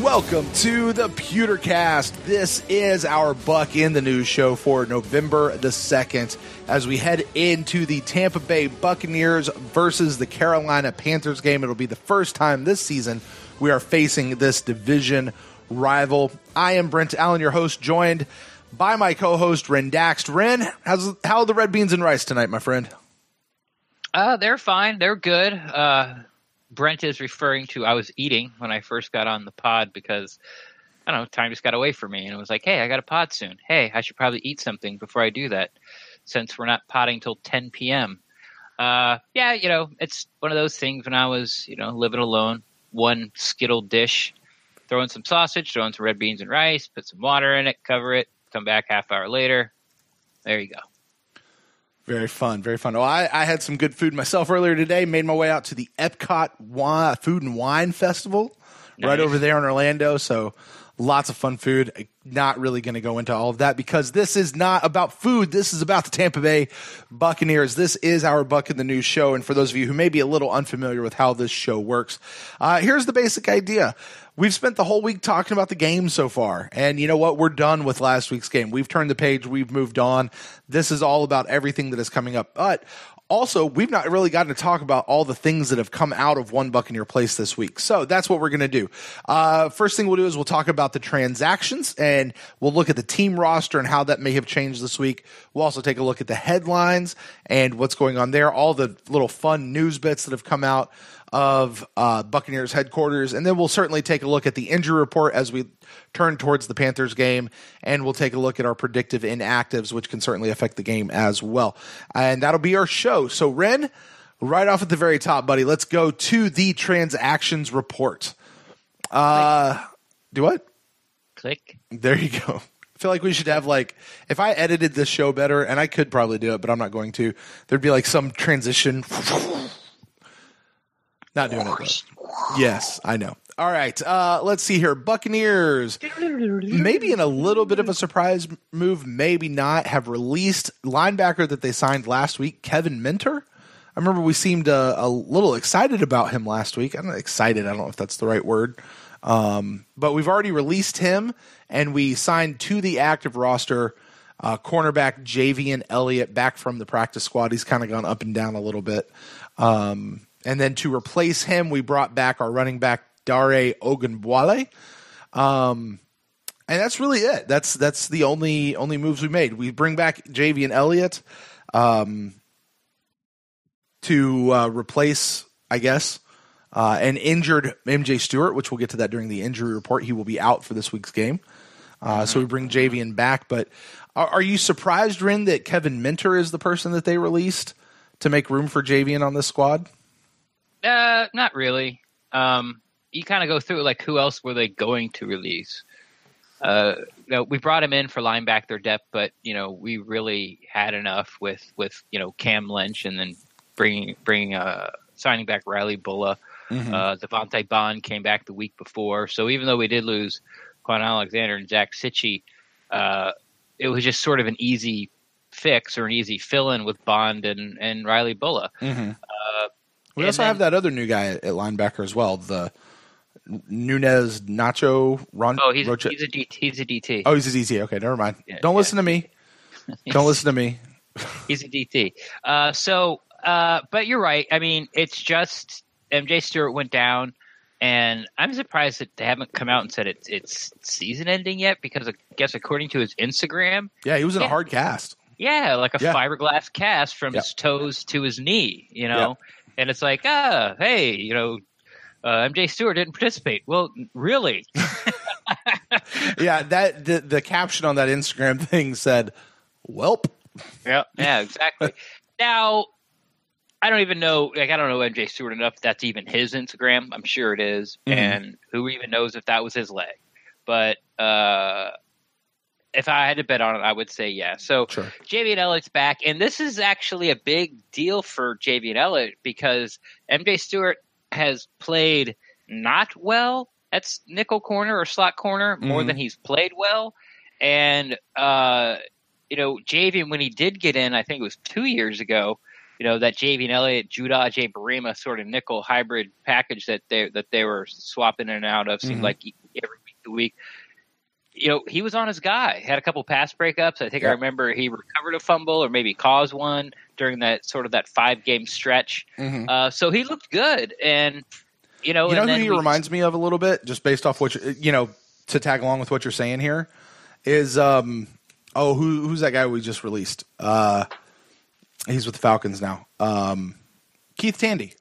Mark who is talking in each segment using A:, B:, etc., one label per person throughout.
A: Welcome to the Pewtercast. This is our Buc'In the News show for November the 2nd as we head into the Tampa Bay Buccaneers versus the Carolina Panthers game. It'll be the first time this season we are facing this division rival. I am Brent Allen, your host, joined by my co-host, Ren Daxt. Ren, how are the red beans and rice tonight, my friend?
B: They're fine. They're good. Brent is referring to I was eating when I first got on the pod because, I don't know, time just got away from me. And it was like, hey, I got a pod soon. Hey, I should probably eat something before I do that since we're not podding till 10 p.m. It's one of those things when I was, living alone, one Skittle dish, throwing some sausage, throwing some red beans and rice, put some water in it, cover it, come back half hour later. There you go.
A: Very fun, very fun. Well, I had some good food myself earlier today. Made my way out to the Epcot Food and Wine Festival right over there in Orlando. So lots of fun food. Not really going to go into all of that because this is not about food. This is about the Tampa Bay Buccaneers. This is our Buc'In the News show. And for those of you who may be a little unfamiliar with how this show works, here's the basic idea. We've spent the whole week talking about the game so far. And you know what? We're done with last week's game. We've turned the page. We've moved on. This is all about everything that is coming up. But also, we've not really gotten to talk about all the things that have come out of One Buccaneer Place this week. So that's what we're going to do. First thing we'll do is we'll talk about the transactions, and we'll look at the team roster and how that may have changed this week. We'll also take a look at the headlines and what's going on there, all the little fun news bits that have come out of Buccaneers headquarters. And then we'll certainly take a look at the injury report as we turn towards the Panthers game, and we'll take a look at our predictive inactives, which can certainly affect the game as well. And that'll be our show. So, Ren, right off at the very top, buddy, let's go to the transactions report. Do what?
B: Click.
A: There you go. I feel like we should have, if I edited this show better, and I could probably do it, but I'm not going to, there'd be some transition. Not doing it, though. Yes, I know. All right, let's see here. Buccaneers, maybe in a little bit of a surprise move, maybe not, have released linebacker that they signed last week, Kevin Minter. I remember we seemed a little excited about him last week. I'm not excited. I don't know if that's the right word. But we've already released him, and we signed to the active roster cornerback Javian Elliott back from the practice squad. He's kind of gone up and down a little bit. And then to replace him, we brought back our running back, Dare Ogunbowale. And that's really it. That's the only moves we made. We bring back Javian Elliott to replace, I guess, an injured MJ Stewart, which we'll get to that during the injury report. He will be out for this week's game. So we bring Javian back. But are you surprised, Ren, that Kevin Minter is the person that they released to make room for Javian on this squad?
B: Not really. You kind of go through who else were they going to release? We brought him in for linebacker depth, but we really had enough with Cam Lynch, and then signing back Riley Bulla. Devontae Bond came back the week before, so even though we did lose Quan Alexander and Zach Sitchie, it was just sort of an easy fix or an easy fill-in with Bond and Riley Bulla.
A: We also have that other new guy at linebacker as well, the Nunez Nacho Ron.
B: Oh, he's a DT.
A: Oh, he's a DT. Okay, never mind. Don't listen to me. Don't listen to me.
B: He's a DT. But you're right. I mean, it's just MJ Stewart went down, and I'm surprised that they haven't come out and said it's season ending yet, because I guess according to his Instagram.
A: Yeah, he was in a hard cast.
B: Yeah, like a fiberglass cast from his toes to his knee, And it's like, hey, MJ Stewart didn't participate. Well, really?
A: Yeah, the caption on that Instagram thing said, "Welp."
B: Yeah, exactly. Now, I don't even know. I don't know MJ Stewart enough. If that's even his Instagram. I'm sure it is. And who even knows if that was his leg? But if I had to bet on it, I would say yeah. So sure. Javian Elliott's back, and this is actually a big deal for Javian Elliott because MJ Stewart has played not well at nickel corner or slot corner more than he's played well. And, Javian, when he did get in, I think it was 2 years ago, that Javian Elliott, Judah J. Barima sort of nickel hybrid package that they were swapping in and out of seemed like every week to week. He was on his guy. Had a couple pass breakups. I think I remember he recovered a fumble or maybe caused one during that 5-game stretch.
A: Mm-hmm.
B: So he looked good. And,
A: who he reminds me of a little bit, just based off what to tag along with what you're saying here, is who's that guy we just released? He's with the Falcons now. Keith Tandy.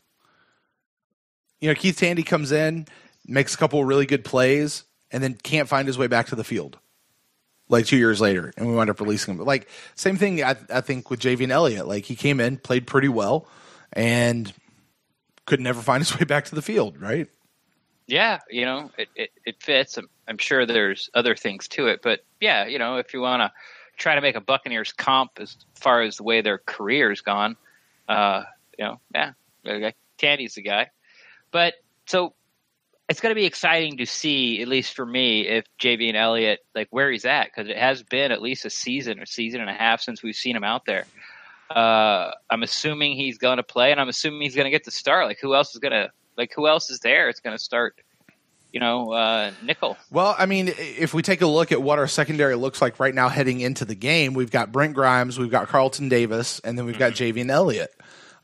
A: Keith Tandy comes in, makes a couple of really good plays, and then can't find his way back to the field. Like 2 years later, and we wind up releasing him. But like same thing, I think with Javian Elliott. Like he came in, played pretty well, and could never find his way back to the field. Right?
B: Yeah, it fits. I'm sure there's other things to it, but yeah, if you want to try to make a Buccaneers comp as far as the way their career's gone, Tandy's the guy. But so it's going to be exciting to see, at least for me, if Javian Elliott, like where he's at, because it has been at least a season and a half since we've seen him out there. I'm assuming he's going to play, and I'm assuming he's going to get the start. Like who else is there? It's going to start, nickel.
A: Well, I mean, if we take a look at what our secondary looks like right now heading into the game, we've got Brent Grimes, we've got Carlton Davis, and then we've got Javian Elliott.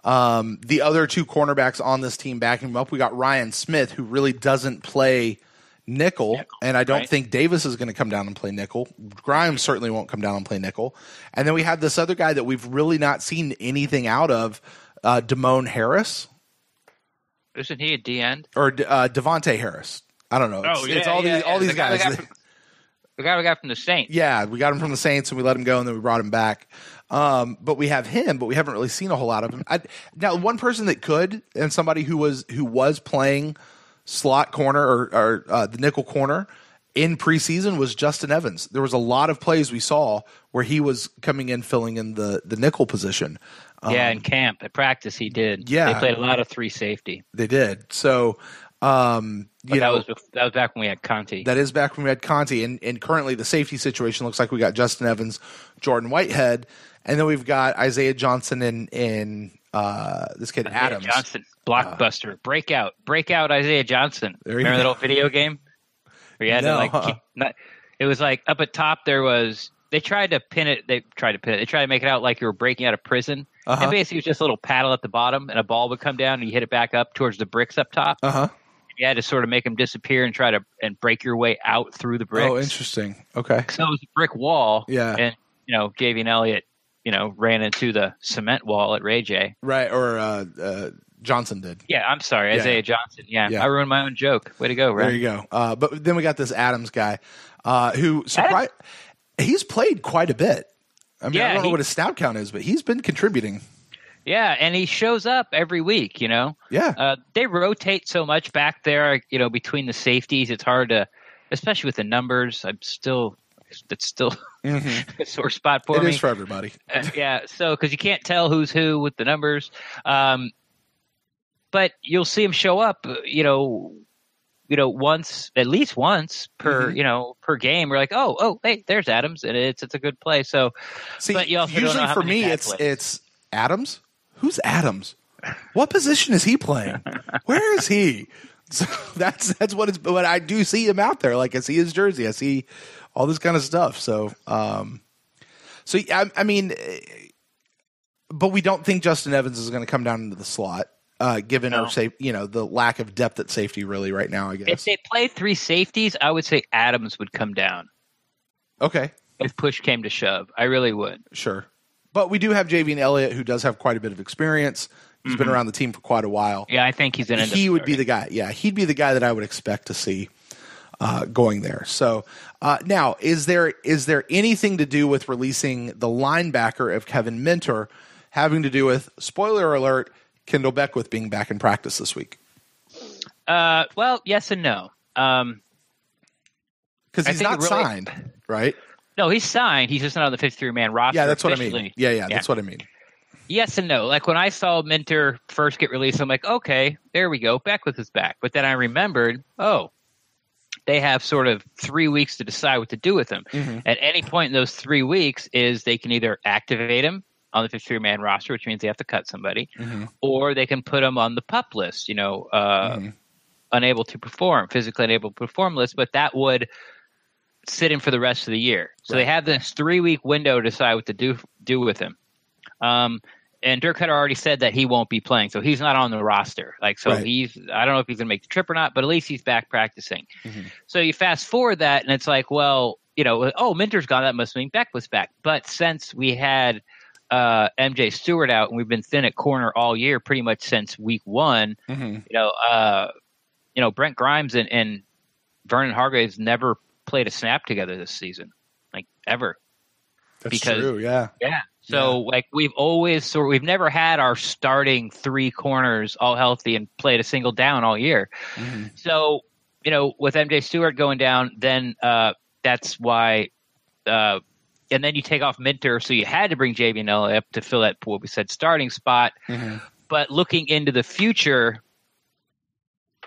A: The other two cornerbacks on this team backing him up, we got Ryan Smith, who really doesn't play nickel, and I don't think Davis is going to come down and play nickel. Grimes certainly won't come down and play nickel. And then we have this other guy that we've really not seen anything out of, Damone Harris.
B: Isn't he a D-end?
A: Or Devontae Harris. I don't know. It's all these guys.
B: The guy we got from the Saints.
A: Yeah, we got him from the Saints, and we let him go, and then we brought him back. But we have him, but we haven't really seen a whole lot of him. Now, one person that could, and somebody who was playing slot corner or the nickel corner in preseason was Justin Evans. There was a lot of plays we saw where he was coming in, filling in the nickel position.
B: In camp, at practice, he did.
A: Yeah,
B: they played a lot of 3 safety.
A: They did. So,
B: that was back when we had Conti.
A: That is back when we had Conti, and currently the safety situation looks like we got Justin Evans, Jordan Whitehead, and then we've got Isaiah Johnson and this kid Isaiah Adams.
B: Johnson, blockbuster, breakout Isaiah Johnson. Remember that old video game? Where you had to it was like up at top there was. They tried to pin it. They tried to make it out like you were breaking out of prison. Uh-huh. And basically, it was just a little paddle at the bottom, and a ball would come down, and you hit it back up towards the bricks up top.
A: Uh-huh.
B: You had to sort of make them disappear and try to break your way out through the bricks.
A: Oh, interesting. Okay.
B: So it was a brick wall.
A: Yeah.
B: And Javian Elliott, ran into the cement wall at Ray J.
A: Right. Or Johnson did.
B: Yeah. I'm sorry, Isaiah Johnson. Yeah. I ruined my own joke. Way to go, Ray.
A: There you go. But then we got this Adams guy, who surprised. He's played quite a bit. I mean, I don't know what his snap count is, but he's been contributing.
B: Yeah, and he shows up every week,
A: Yeah.
B: They rotate so much back there, between the safeties. It's hard to, especially with the numbers. It's still a sore spot for me.
A: It is for everybody.
B: So because you can't tell who's who with the numbers. But you'll see him show up, at least once per game. We're like, oh, hey, there's Adams, and it's a good play. So,
A: see,
B: but you also
A: usually
B: don't know
A: for me, it's Adams. Who's Adams? What position is he playing? Where is he? So that's what it's. But I do see him out there. Like I see his jersey. I see all this kind of stuff. So, I mean, but we don't think Justin Evans is going to come down into the slot. Given our the lack of depth at safety really right now, I guess.
B: If they play 3 safeties, I would say Adams would come down.
A: Okay.
B: If push came to shove, I really would.
A: Sure. But we do have Javian Elliott, who does have quite a bit of experience. He's been around the team for quite a while.
B: Yeah, I think he's in.
A: He would be the guy. Yeah, he'd be the guy that I would expect to see going there. So now, is there anything to do with releasing the linebacker of Kevin Minter having to do with, spoiler alert, Kendall Beckwith being back in practice this week?
B: Well, yes and no.
A: Because he's not signed, right?
B: No, he's signed. He's just not on the 53-man roster.
A: Yeah, that's what I mean. Yeah, that's what I mean.
B: Yes and no. Like when I saw Minter first get released, I'm like, okay, there we go. Beckwith is back. But then I remembered, they have sort of 3 weeks to decide what to do with him. Mm-hmm. At any point in those 3 weeks is they can either activate him on the 53-man roster, which means they have to cut somebody, or they can put him on the PUP list, physically unable to perform list, but that would sit him for the rest of the year. So they have this 3-week window to decide what to do with him. And Dirk had already said that he won't be playing, so he's not on the roster. I don't know if he's going to make the trip or not, but at least he's back practicing. Mm-hmm. So you fast forward that, and it's like, well, Minter's gone. That must mean Beck was back. But since we had MJ Stewart out, and we've been thin at corner all year, pretty much since week 1. Mm-hmm. Brent Grimes and Vernon Hargraves never played a snap together this season, like ever.
A: That's true. Yeah.
B: So we've never had our starting 3 corners all healthy and played a single down all year. Mm-hmm. So, with MJ Stewart going down, then that's why. And then you take off Minter, so you had to bring JVNL up to fill that, what we said, starting spot. Mm-hmm. But looking into the future,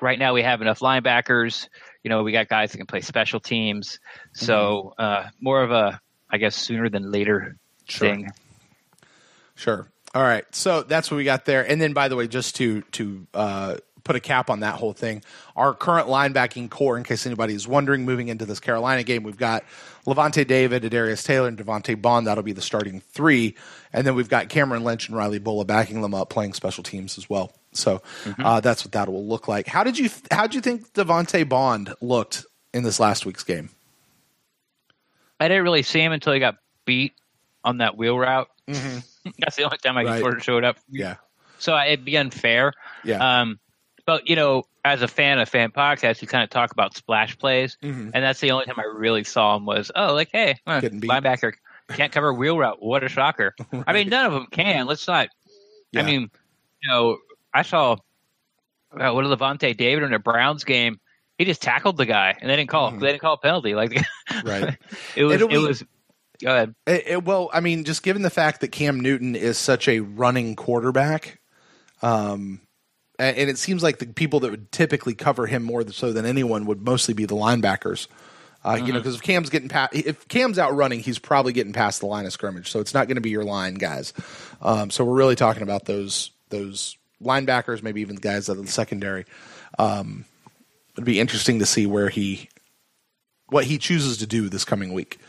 B: right now we have enough linebackers. We got guys that can play special teams. So more of a, I guess, sooner than later thing.
A: Sure. All right. So that's what we got there. And then, by the way, just to put a cap on that whole thing, our current linebacking core, in case anybody is wondering, moving into this Carolina game, we've got Levante David, Adarius Taylor, and Devontae Bond. That'll be the starting 3. And then we've got Cameron Lynch and Riley Bulla backing them up, playing special teams as well. So that's what that will look like. How'd you think Devontae Bond looked in this last week's game?
B: I didn't really see him until he got beat on that wheel route. Mm-hmm. That's the only time I sort of showed up.
A: Yeah.
B: So it'd be unfair.
A: Yeah.
B: But, as a fan of fan podcasts, you kind of talk about splash plays. Mm-hmm. And that's the only time I really saw him was, hey, linebacker can't cover a wheel route. What a shocker. I mean, none of them can. Let's not. Yeah. I mean, I saw Levante David in a Browns game. He just tackled the guy, and they didn't call. They didn't call a penalty. Right. It was. Go ahead.
A: Well, I mean, just given the fact that Cam Newton is such a running quarterback, and it seems like the people that would typically cover him more so than anyone would mostly be the linebackers. Because if Cam's out running, he's probably getting past the line of scrimmage. So it's not going to be your line guys. So we're really talking about those linebackers, maybe even the guys out of the secondary. It'd be interesting to see what he chooses to do this coming week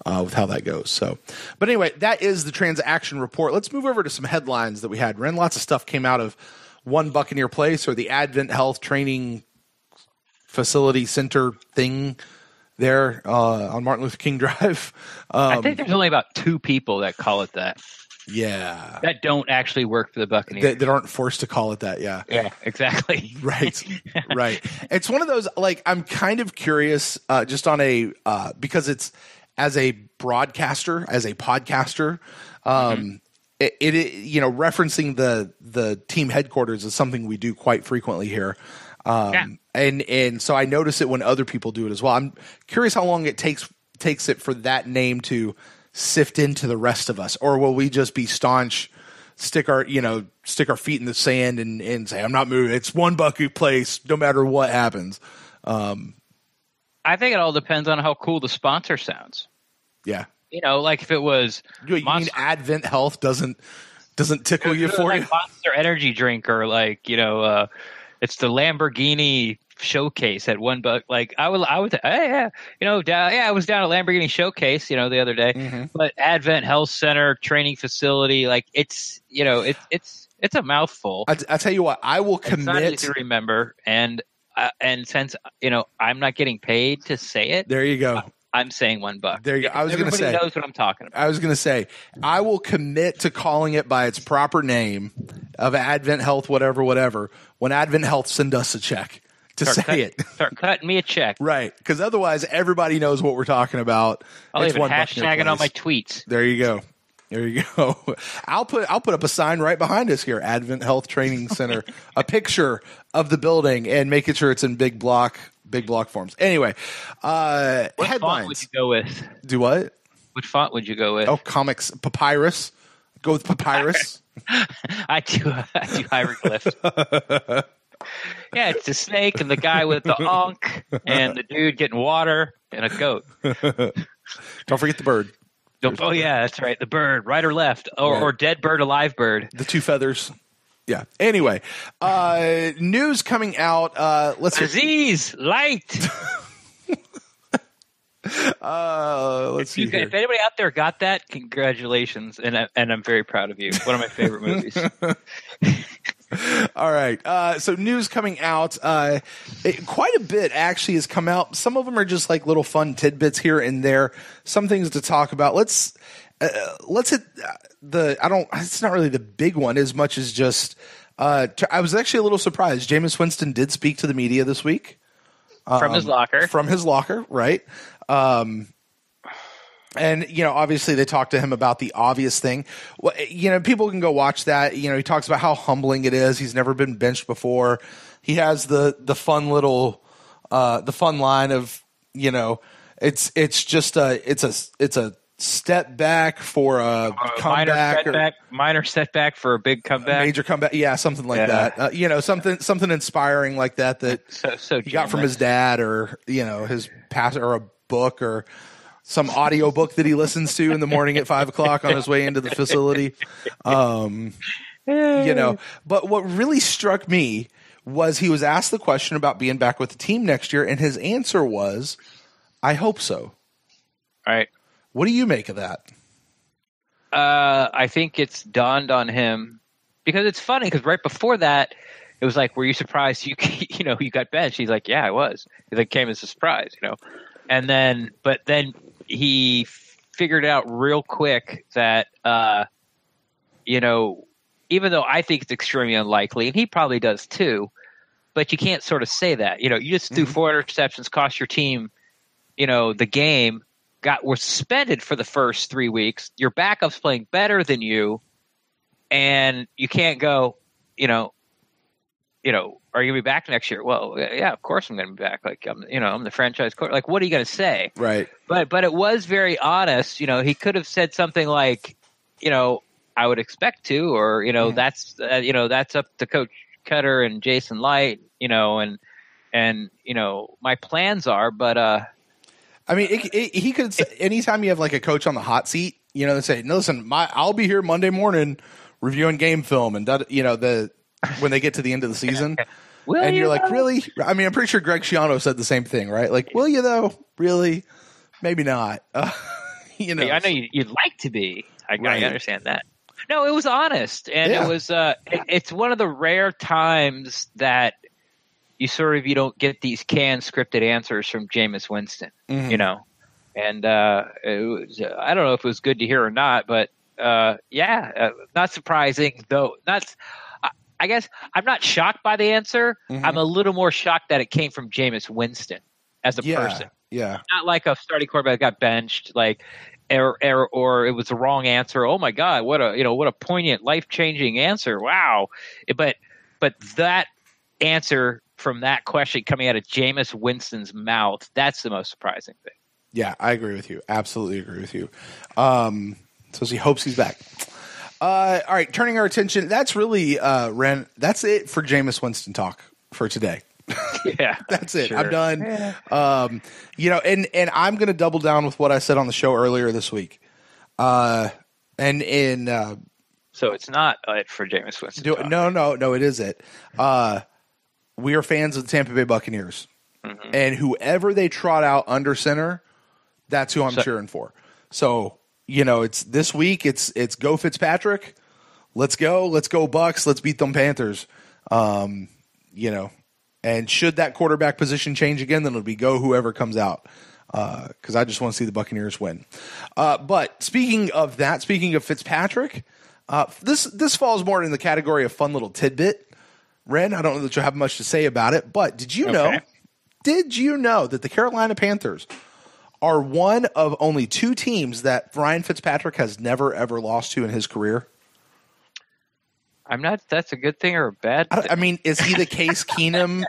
A: with how that goes. So, but anyway, that is the transaction report. Let's move over to some headlines that we had. Ren, lots of stuff came out of One Buccaneer Place, or the Advent Health Training Facility Center thing there on Martin Luther King Drive.
B: I think there's only about 2 people that call it that.
A: Yeah.
B: That don't actually work for the Buccaneers.
A: That aren't forced to call it that, yeah.
B: Yeah, exactly.
A: Right. It's one of those, I'm kind of curious just on because it's as a broadcaster, as a podcaster, referencing the team headquarters is something we do quite frequently here. And so I notice it when other people do it as well. I'm curious how long it takes it for that name to sift into the rest of us, or will we just be staunch, stick our feet in the sand and say, I'm not moving. It's One Buccaneer Place, no matter what happens.
B: I think it all depends on how cool the sponsor sounds.
A: Yeah.
B: If it was
A: you mean Advent Health doesn't tickle you for you?
B: Monster Energy drink, or it's the Lamborghini showcase at One Buck. I was down at Lamborghini showcase, the other day. Mm-hmm. But Advent Health Center training facility, it's a mouthful.
A: I tell you what, I will commit.
B: It's not easy to remember, and since I'm not getting paid to say it,
A: there you go.
B: I'm saying $1.
A: There you go. I was going to say,
B: everybody knows what I'm talking about.
A: I was going to say, I will commit to calling it by its proper name of Advent Health, whatever. When Advent Health send us a check to
B: start cutting me a check,
A: right? Because otherwise, everybody knows what we're talking about.
B: I'll even hashtag it on my tweets.
A: There you go. I'll put up a sign right behind us here, Advent Health Training Center, a picture of the building, and making sure it's in big block forms. Anyway,
B: what
A: headlines.
B: Font would you go with?
A: Do what?
B: What font would you go with?
A: Oh, comics, papyrus. Go with papyrus.
B: I do hieroglyphs. Yeah, it's the snake and the guy with the ankh and the dude getting water and a goat.
A: Don't forget the bird.
B: Oh, yeah, that's right. The bird, right or left, or dead bird, alive bird.
A: The 2 feathers. Yeah. Anyway, news coming out. Let's
B: Aziz light.
A: Let's see.
B: If anybody out there got that, congratulations, and I'm very proud of you. One of my favorite movies.
A: All right. So news coming out. Quite a bit actually has come out. Some of them are just like little fun tidbits here and there. Some things to talk about. Let's hit it's not really the big one as much as just. I was actually a little surprised. Jameis Winston did speak to the media this week
B: from his locker.
A: From his locker, right? And, obviously they talked to him about the obvious thing. Well, people can go watch that. He talks about how humbling it is. He's never been benched before. He has the fun little, the fun line of, it's just a step back for a comeback.
B: Minor setback for a big comeback.
A: Major comeback. Yeah, something like that. Something inspiring like that
B: so
A: he got from his dad or, his pastor or a book or some audio book that he listens to in the morning at 5:00 on his way into the facility. But what really struck me was he was asked the question about being back with the team next year, and his answer was, "I hope so."
B: All right.
A: What do you make of that?
B: I think it's dawned on him because it's funny because right before that, it was like, were you surprised you got benched? He's like, yeah, I was. It like came as a surprise, And then, but then he figured out real quick that, even though I think it's extremely unlikely, and he probably does too, but you can't sort of say that. You just threw 4 interceptions, cost your team, the game, were suspended for the first 3 weeks. Your backup's playing better than you, and you can't go, are you going to be back next year? Well, yeah, of course I'm going to be back. Like, I'm the franchise coach. Like, what are you going to say?
A: Right.
B: But it was very honest. He could have said something like, I would expect to, or, that's up to Coach Cutter and Jason Light, and my plans are, but,
A: I mean, he could say, anytime you have like a coach on the hot seat, they say, no, listen, I'll be here Monday morning reviewing game film and when they get to the end of the season. And you're like, really? I mean, I'm pretty sure Greg Schiano said the same thing, right? Like, will you though? Really? Maybe not.
B: I know you'd like to be. I understand that. No, it was honest. And it was, it's one of the rare times that you don't get these canned scripted answers from Jameis Winston, and it was, I don't know if it was good to hear or not, but not surprising though. I guess I'm not shocked by the answer. I'm a little more shocked that it came from Jameis Winston as a person.
A: Yeah,
B: not like a starting quarterback got benched, like or it was the wrong answer. Oh my God, what a poignant, life-changing answer! Wow, but that answer from that question coming out of Jameis Winston's mouth, that's the most surprising thing.
A: Yeah, I agree with you. Absolutely agree with you. So he hopes he's back. All right, turning our attention. That's really, Ren, that's it for Jameis Winston talk for today.
B: Yeah.
A: That's it.
B: Sure.
A: I'm done.
B: Yeah.
A: And I'm going to double down with what I said on the show earlier this week.
B: So it's not it for Jameis Winston.
A: No, it is it. We are fans of the Tampa Bay Buccaneers, and whoever they trot out under center, that's who I'm cheering for. So, it's this week. It's go Fitzpatrick. Let's go Bucs. Let's beat them Panthers. And should that quarterback position change again, then it'll be go whoever comes out. Because I just want to see the Buccaneers win. But speaking of Fitzpatrick, this falls more in the category of fun little tidbit. Ren, I don't know that you'll have much to say about it, but did you know that the Carolina Panthers are one of only 2 teams that Ryan Fitzpatrick has never, ever lost to in his career?
B: I'm not. That's a good thing or a bad thing?
A: I mean, is he the Case Keenum?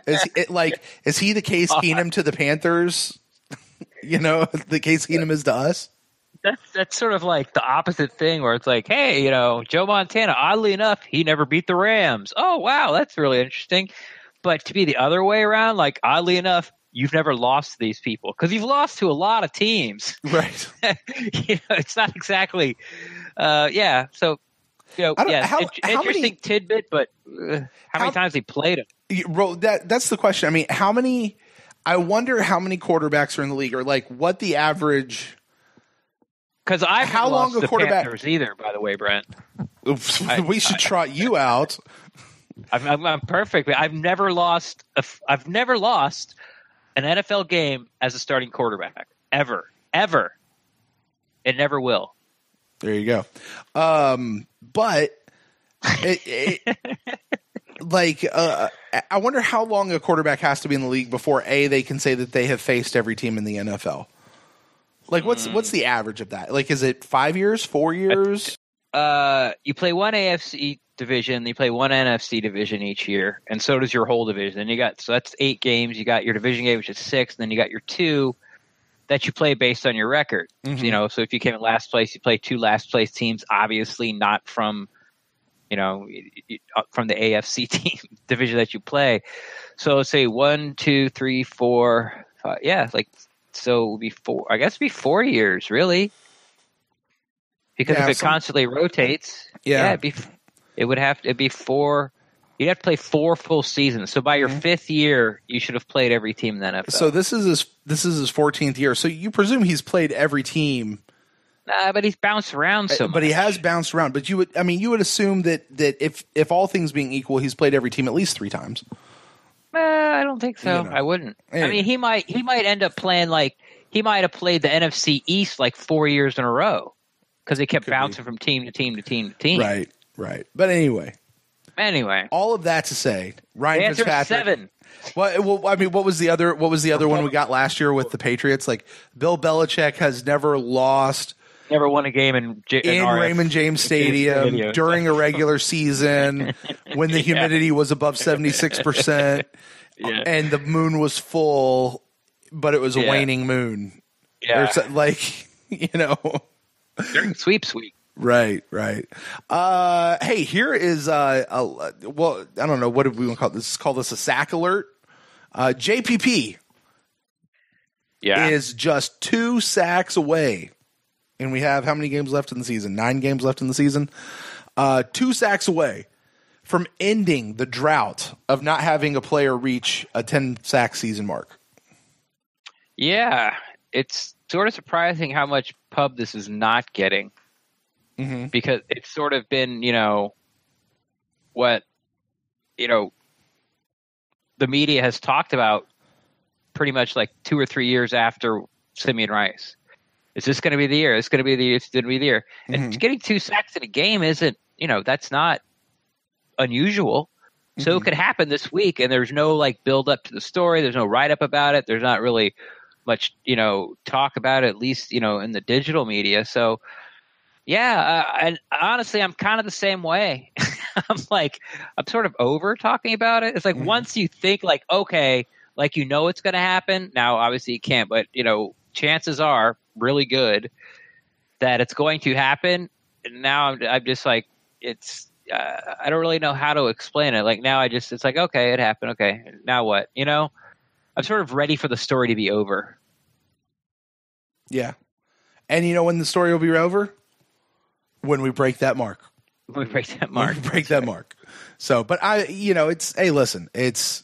A: Is he the Case Keenum to the Panthers? The Case Keenum is to us?
B: That's sort of like the opposite thing where it's like, hey, Joe Montana, oddly enough, he never beat the Rams. Oh, wow, that's really interesting. But to be the other way around, like, oddly enough, you've never lost to these people because you've lost to a lot of teams.
A: Right.
B: It's not exactly, So Interesting tidbit, but how many times he played him?
A: That's the question. I mean, I wonder how many quarterbacks are in the league, or like what the average.
B: Because how long a quarterback Panthers either, by the way, Brent.
A: We should trot you out.
B: I'm perfect. I've never lost an NFL game as a starting quarterback ever. It never will.
A: There you go. But I wonder how long a quarterback has to be in the league before they can say that they have faced every team in the NFL. Like, what's the average of that? Like, is it 5 years, 4 years?
B: You play one AFC division, you play one NFC division each year, and so does your whole division. And so that's 8 games. You got your division game, which is 6, and then you got your 2 that you play based on your record. Mm-hmm. So if you came in last place, you play 2 last place teams, obviously not from from the AFC team division that you play. So let's say 1, 2, 3, 4, 5, so it would be 4. I guess it'd be 4 years, really, because if it constantly rotates, it'd be 4. You'd have to play 4 full seasons. So by your 5th year, you should have played every team in the NFL.
A: So this is his 14th year. So you presume he's played every team.
B: Nah, but he's bounced around so much.
A: But he has bounced around. But you would assume that if all things being equal, he's played every team at least 3 times.
B: I don't think so. I wouldn't. Anyway. I mean, he might end up playing he might have played the NFC East 4 years in a row because they kept bouncing from team to team to team to team.
A: Right. But anyway, all of that to say, Ryan Fitzpatrick.
B: 7.
A: Well, I mean, what was the other one we got last year with the Patriots? Like, Bill Belichick has never lost.
B: Never won a game in
A: Raymond James Stadium during a regular season when the humidity was above 76% and the moon was full, but it was a waning moon.
B: Yeah.
A: During
B: sweep.
A: Right. Hey, here is I don't know, what do we want to call this? Call this a sack alert. JPP is just 2 sacks away. And we have how many games left in the season? 9 games left in the season. 2 sacks away from ending the drought of not having a player reach a 10-sack season mark.
B: Yeah, it's sort of surprising how much pub this is not getting. Mm-hmm. Because it's sort of been, what, the media has talked about pretty much 2 or 3 years after Simeon Rice. Is this going to be the year? It's going to be the year. It's going to be the year. Mm-hmm. And getting 2 sacks in a game isn't, that's not unusual. So it could happen this week, and there's no build up to the story. There's no write up about it. There's not really much, talk about it, at least, in the digital media. So, and honestly, I'm kind of the same way. I'm sort of over talking about it. It's once you think okay, it's going to happen. Now, obviously it can't, but chances are really good that it's going to happen. And now I'm just it's, I don't really know how to explain it. Now it's okay, it happened. Okay. Now what, I'm sort of ready for the story to be over.
A: Yeah. And when the story will be over? When we break that mark. So, but listen, it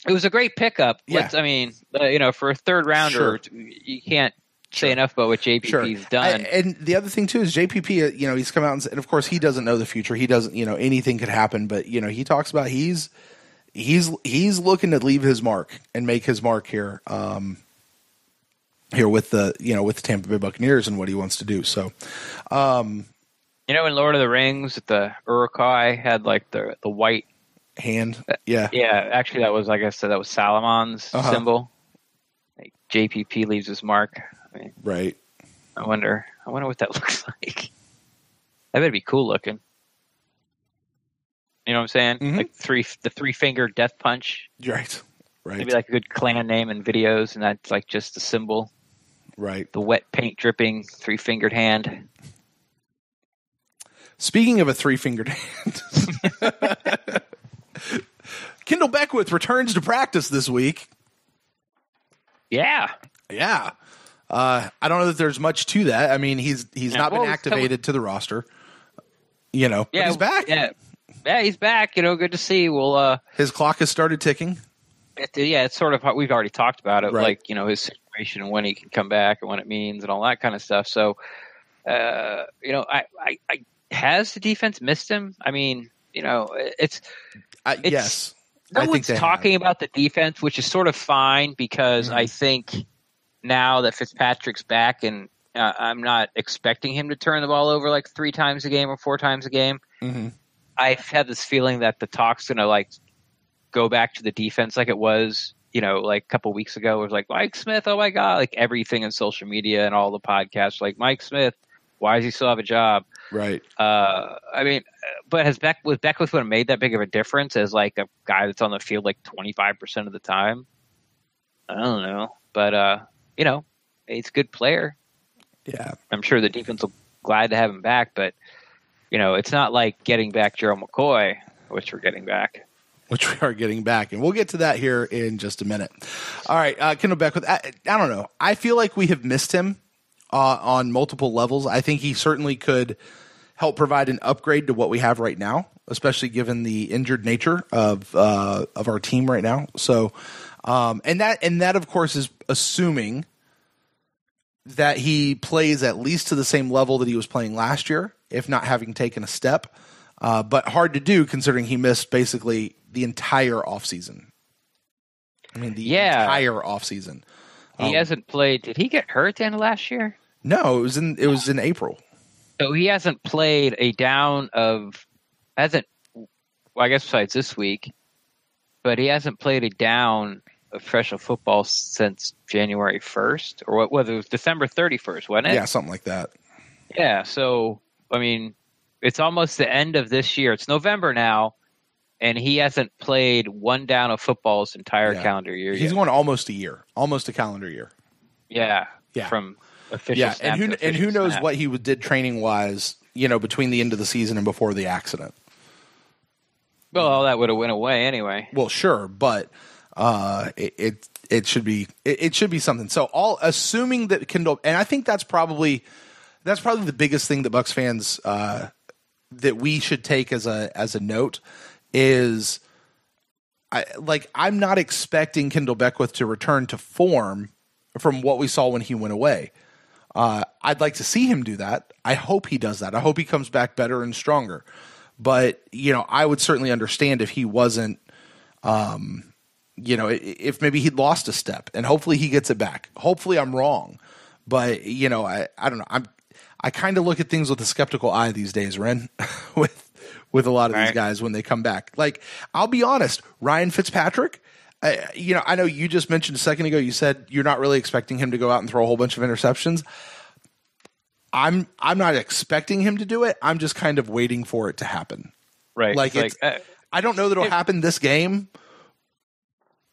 B: was a great pickup.
A: Yeah.
B: For a third rounder, you can't say enough about what JPP's done.
A: And the other thing too is JPP, he's come out and of course he doesn't know the future. He doesn't, anything could happen, but he talks about he's looking to leave his mark and make his mark here. Here with the Tampa Bay Buccaneers and what he wants to do. So,
B: in Lord of the Rings, the Uruk-hai had the white
A: hand.
B: Yeah. Actually, that was that was Salamon's symbol. JPP leaves his mark.
A: Right.
B: I wonder what that looks like. That better be cool looking. You know what I'm saying? Mm-hmm. The 3-finger death punch.
A: Right.
B: Maybe a good clan name in videos, and that's just the symbol.
A: Right.
B: The wet paint dripping 3-fingered hand.
A: Speaking of a 3-fingered hand, Kendall Beckwith returns to practice this week.
B: Yeah.
A: I don't know that there's much to that. I mean, he's not been activated to the roster. But he's back.
B: Yeah, he's back. Good to see. Well,
A: his clock has started ticking.
B: It's sort of how we've already talked about it,
A: right.
B: his situation and when he can come back and what it means and all that kind of stuff. So, has the defense missed him? I mean, it's
A: yes.
B: No one's talking about the defense, which is sort of fine because I think now that Fitzpatrick's back and I'm not expecting him to turn the ball over like 3 times a game or 4 times a game.
A: Mm-hmm.
B: I've had this feeling that the talk's going to go back to the defense like it was, like a couple weeks ago. It was like Mike Smith, oh my God, like everything in social media and all the podcasts, like Mike Smith, why does he still have a job?
A: Right.
B: But was Beckwith would have made that big of a difference as like a guy that's on the field like 25% of the time? I don't know, but he's a good player.
A: Yeah,
B: I'm sure the defense will glad to have him back, but it's not like getting back Gerald McCoy, which we're getting back.
A: Which we are getting back, and we'll get to that here in just a minute. All right, Kendall Beckwith. I don't know. I feel like we have missed him on multiple levels. I think he certainly could help provide an upgrade to what we have right now, especially given the injured nature of our team right now. So, and that of course is assuming that he plays at least to the same level that he was playing last year, if not having taken a step. But hard to do considering he missed basically the entire offseason. I mean, entire offseason.
B: He hasn't played. Did he get hurt at the end of last year?
A: No, it was in April.
B: So he hasn't played a down of I guess besides this week, but he hasn't played a down of professional football since January 1st, or whether it was December 31st, wasn't it?
A: Yeah, something like that.
B: Yeah, so, I mean, it's almost the end of this year. It's November now, and he hasn't played one down of football his entire calendar year
A: yet. He's going almost a calendar year.
B: Yeah. From official snap
A: and who knows what he did training-wise, between the end of the season and before the accident.
B: Well, all that would have went away anyway.
A: Well, sure, but it should be something. So assuming that Kendall, and I think that's probably the biggest thing that Bucs fans that we should take as a note is I'm not expecting Kendall Beckwith to return to form from what we saw when he went away. I'd like to see him do that. I hope he does that. I hope he comes back better and stronger. But I would certainly understand if he wasn't. If maybe he'd lost a step, and hopefully he gets it back. Hopefully I'm wrong, but I don't know. I kind of look at things with a skeptical eye these days, Ren, with a lot of these guys when they come back. Like, I'll be honest, Ryan Fitzpatrick. I know you just mentioned a second ago. You said you're not really expecting him to go out and throw a whole bunch of interceptions. I'm not expecting him to do it. I'm just kind of waiting for it to happen.
B: Right.
A: I don't know that it'll happen this game.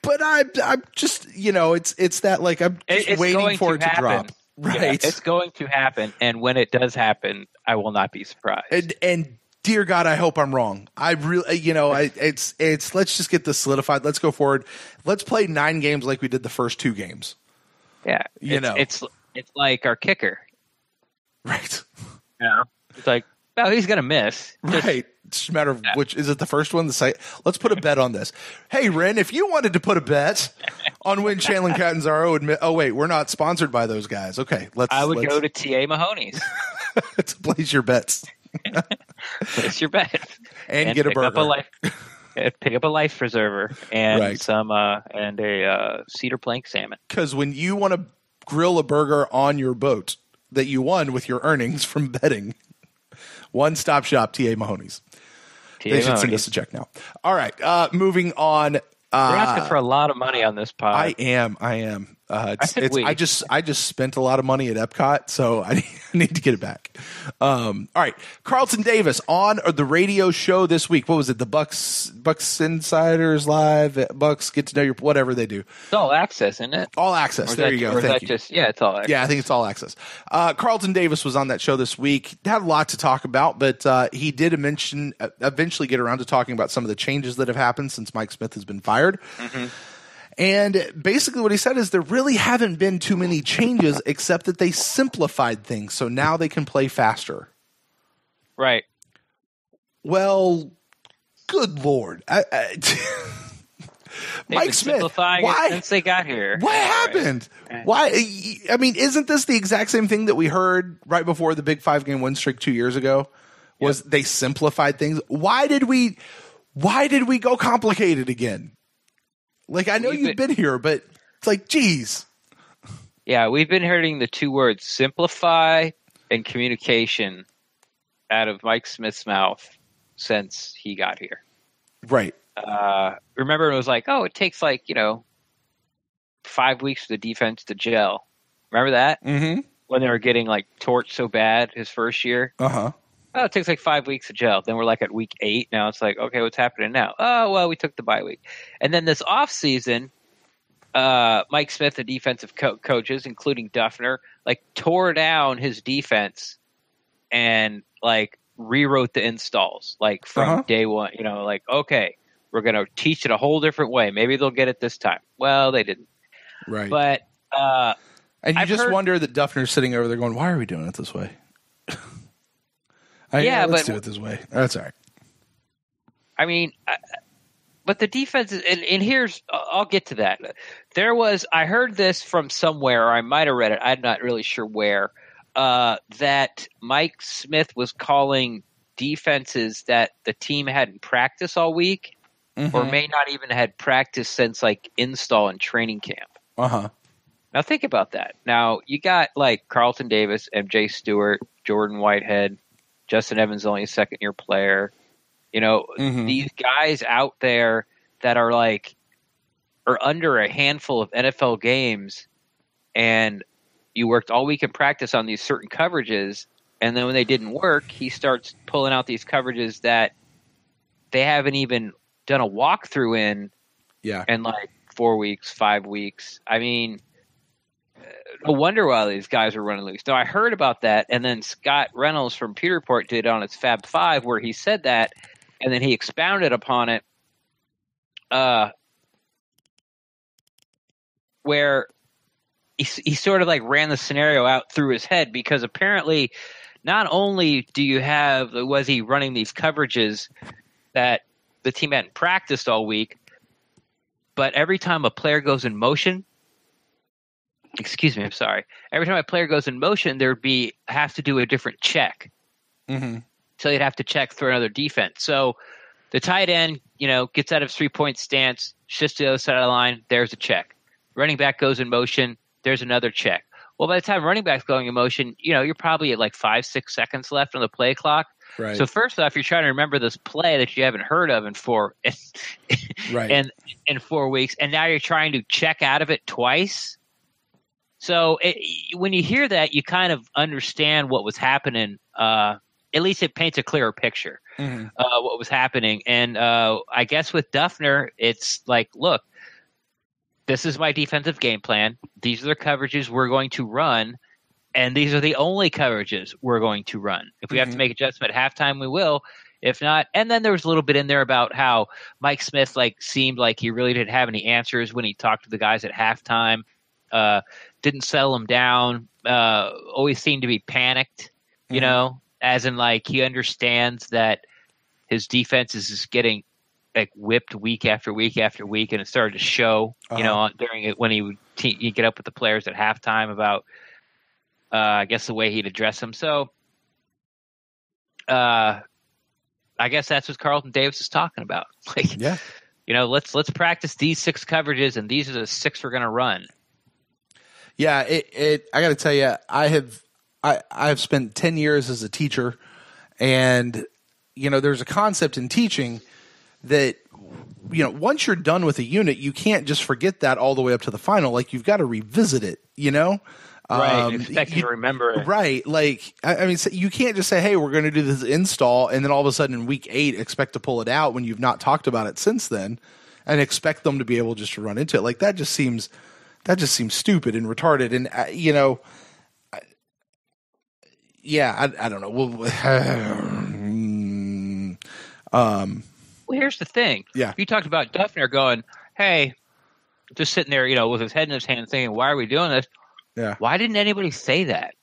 A: But I'm just, it's that I'm just waiting for it to drop. Right.
B: Yeah, it's going to happen. And when it does happen, I will not be surprised.
A: And dear God, I hope I'm wrong. I really, it's let's just get this solidified. Let's go forward. Let's play 9 games like we did the first 2 games.
B: Yeah. It's like our kicker.
A: Right.
B: Yeah. It's like, well, he's going to miss.
A: Right. It's just a matter of which is it, the first one, the site. Let's put a bet on this. Hey, Ren, if you wanted to put a bet on when Chandler Catanzaro admit, oh wait, we're not sponsored by those guys. Okay,
B: I would go to T.A. Mahoney's
A: to place your bets.
B: Place your bet
A: and get a burger.
B: Pick up a life preserver and some and a cedar plank salmon.
A: Because when you want to grill a burger on your boat that you won with your earnings from betting, one-stop shop, T.A. Mahoney's. They should send us a check now. All right, moving on.
B: We're asking for a lot of money on this pod.
A: I am. I just spent a lot of money at Epcot, so I need to get it back. All right, Carlton Davis on the radio show this week. What was it? The Bucs Insiders Live. Bucs Get to Know Your whatever they do.
B: It's all access, isn't it?
A: All access. There you go. Thank you.
B: It's all access.
A: Yeah, I think it's all access. Carlton Davis was on that show this week. Had a lot to talk about, but he did eventually get around to talking about some of the changes that have happened since Mike Smith has been fired. Mm-hmm. And basically what he said is there really haven't been too many changes except that they simplified things so now they can play faster.
B: Right.
A: Well, good Lord. Mike Smith, why?
B: Since they got here.
A: What happened?
B: Right.
A: Why? I mean, isn't this the exact same thing that we heard right before the big 5-game win streak 2 years ago? Was They simplified things? Why did we go complicated again? Like, I know you've been here, but it's like, geez.
B: Yeah, we've been hearing the two words simplify and communication out of Mike Smith's mouth since he got here.
A: Right.
B: Remember, it was like, oh, it takes 5 weeks for the defense to gel. Remember that?
A: Mm-hmm.
B: When they were getting torched so bad his first year?
A: Uh-huh.
B: Oh, it takes 5 weeks to gel. Then we're at week 8. Now it's okay, what's happening now? Oh, well, we took the bye week. And then this offseason, Mike Smith, the defensive coaches, including Duffner, tore down his defense and rewrote the installs from day one. Okay, we're going to teach it a whole different way. Maybe they'll get it this time. Well, they didn't.
A: Right.
B: But
A: and you just wonder that Duffner's sitting over there going, why are we doing it this way? Let's do it this way. That's all right.
B: I mean, but the defense is, and here's, I'll get to that. I heard this from somewhere, or I might have read it. I'm not really sure where, that Mike Smith was calling defenses that the team hadn't practiced all week, or may not even had practiced since install and training camp.
A: Uh-huh.
B: Now think about that. Now you got Carlton Davis, MJ Stewart, Jordan Whitehead, Justin Evans, only a second-year player. These guys out there that are are under a handful of NFL games, and you worked all week in practice on these certain coverages, and then when they didn't work, he starts pulling out these coverages that they haven't even done a walkthrough in 4 weeks, 5 weeks. I mean, no wonder why these guys are running loose. Now, I heard about that, and then Scott Reynolds from Pewter Report did on his Fab 5 where he said that, and then he expounded upon it, where he sort of ran the scenario out through his head, because apparently not only was he running these coverages that the team hadn't practiced all week, but every time a player goes in motion, every time a player goes in motion, have to do a different check.
A: Mm-hmm.
B: So you'd have to check through another defense. So the tight end, gets out of his 3-point stance, shifts to the other side of the line, there's a check. Running back goes in motion, there's another check. Well, by the time running back's going in motion, you're probably at 5-6 seconds left on the play clock.
A: Right.
B: So first off, you're trying to remember this play that you haven't heard of in 4 weeks, and now you're trying to check out of it twice. So when you hear that, you kind of understand what was happening. At least it paints a clearer picture what was happening. And I guess with Duffner, it's look, this is my defensive game plan. These are the coverages we're going to run, and these are the only coverages we're going to run. If we have to make adjustment at halftime, we will. If not, and then there was a little bit in there about how Mike Smith seemed like he really didn't have any answers when he talked to the guys at halftime. Didn't settle them down. Always seemed to be panicked, as in he understands that his defense is just getting whipped week after week after week, and it started to show, during it when he would he'd get up with the players at halftime about, I guess the way he'd address them. So, I guess that's what Carlton Davis is talking about. Let's practice these 6 coverages, and these are the 6 we're going to run.
A: Yeah, I got to tell you, I have spent 10 years as a teacher, and there's a concept in teaching that once you're done with a unit, you can't just forget that all the way up to the final. You've got to revisit it.
B: Right, expect you to remember it.
A: Right, I mean, so you can't just say, "Hey, we're going to do this install," and then all of a sudden in week 8 expect to pull it out when you've not talked about it since then, and expect them to be able just to run into it. That just seems stupid and retarded. And I don't know.
B: Well, here's the thing.
A: Yeah.
B: You talked about Duffner going, hey, just sitting there, with his head in his hand thinking, why are we doing this?
A: Yeah.
B: Why didn't anybody say that?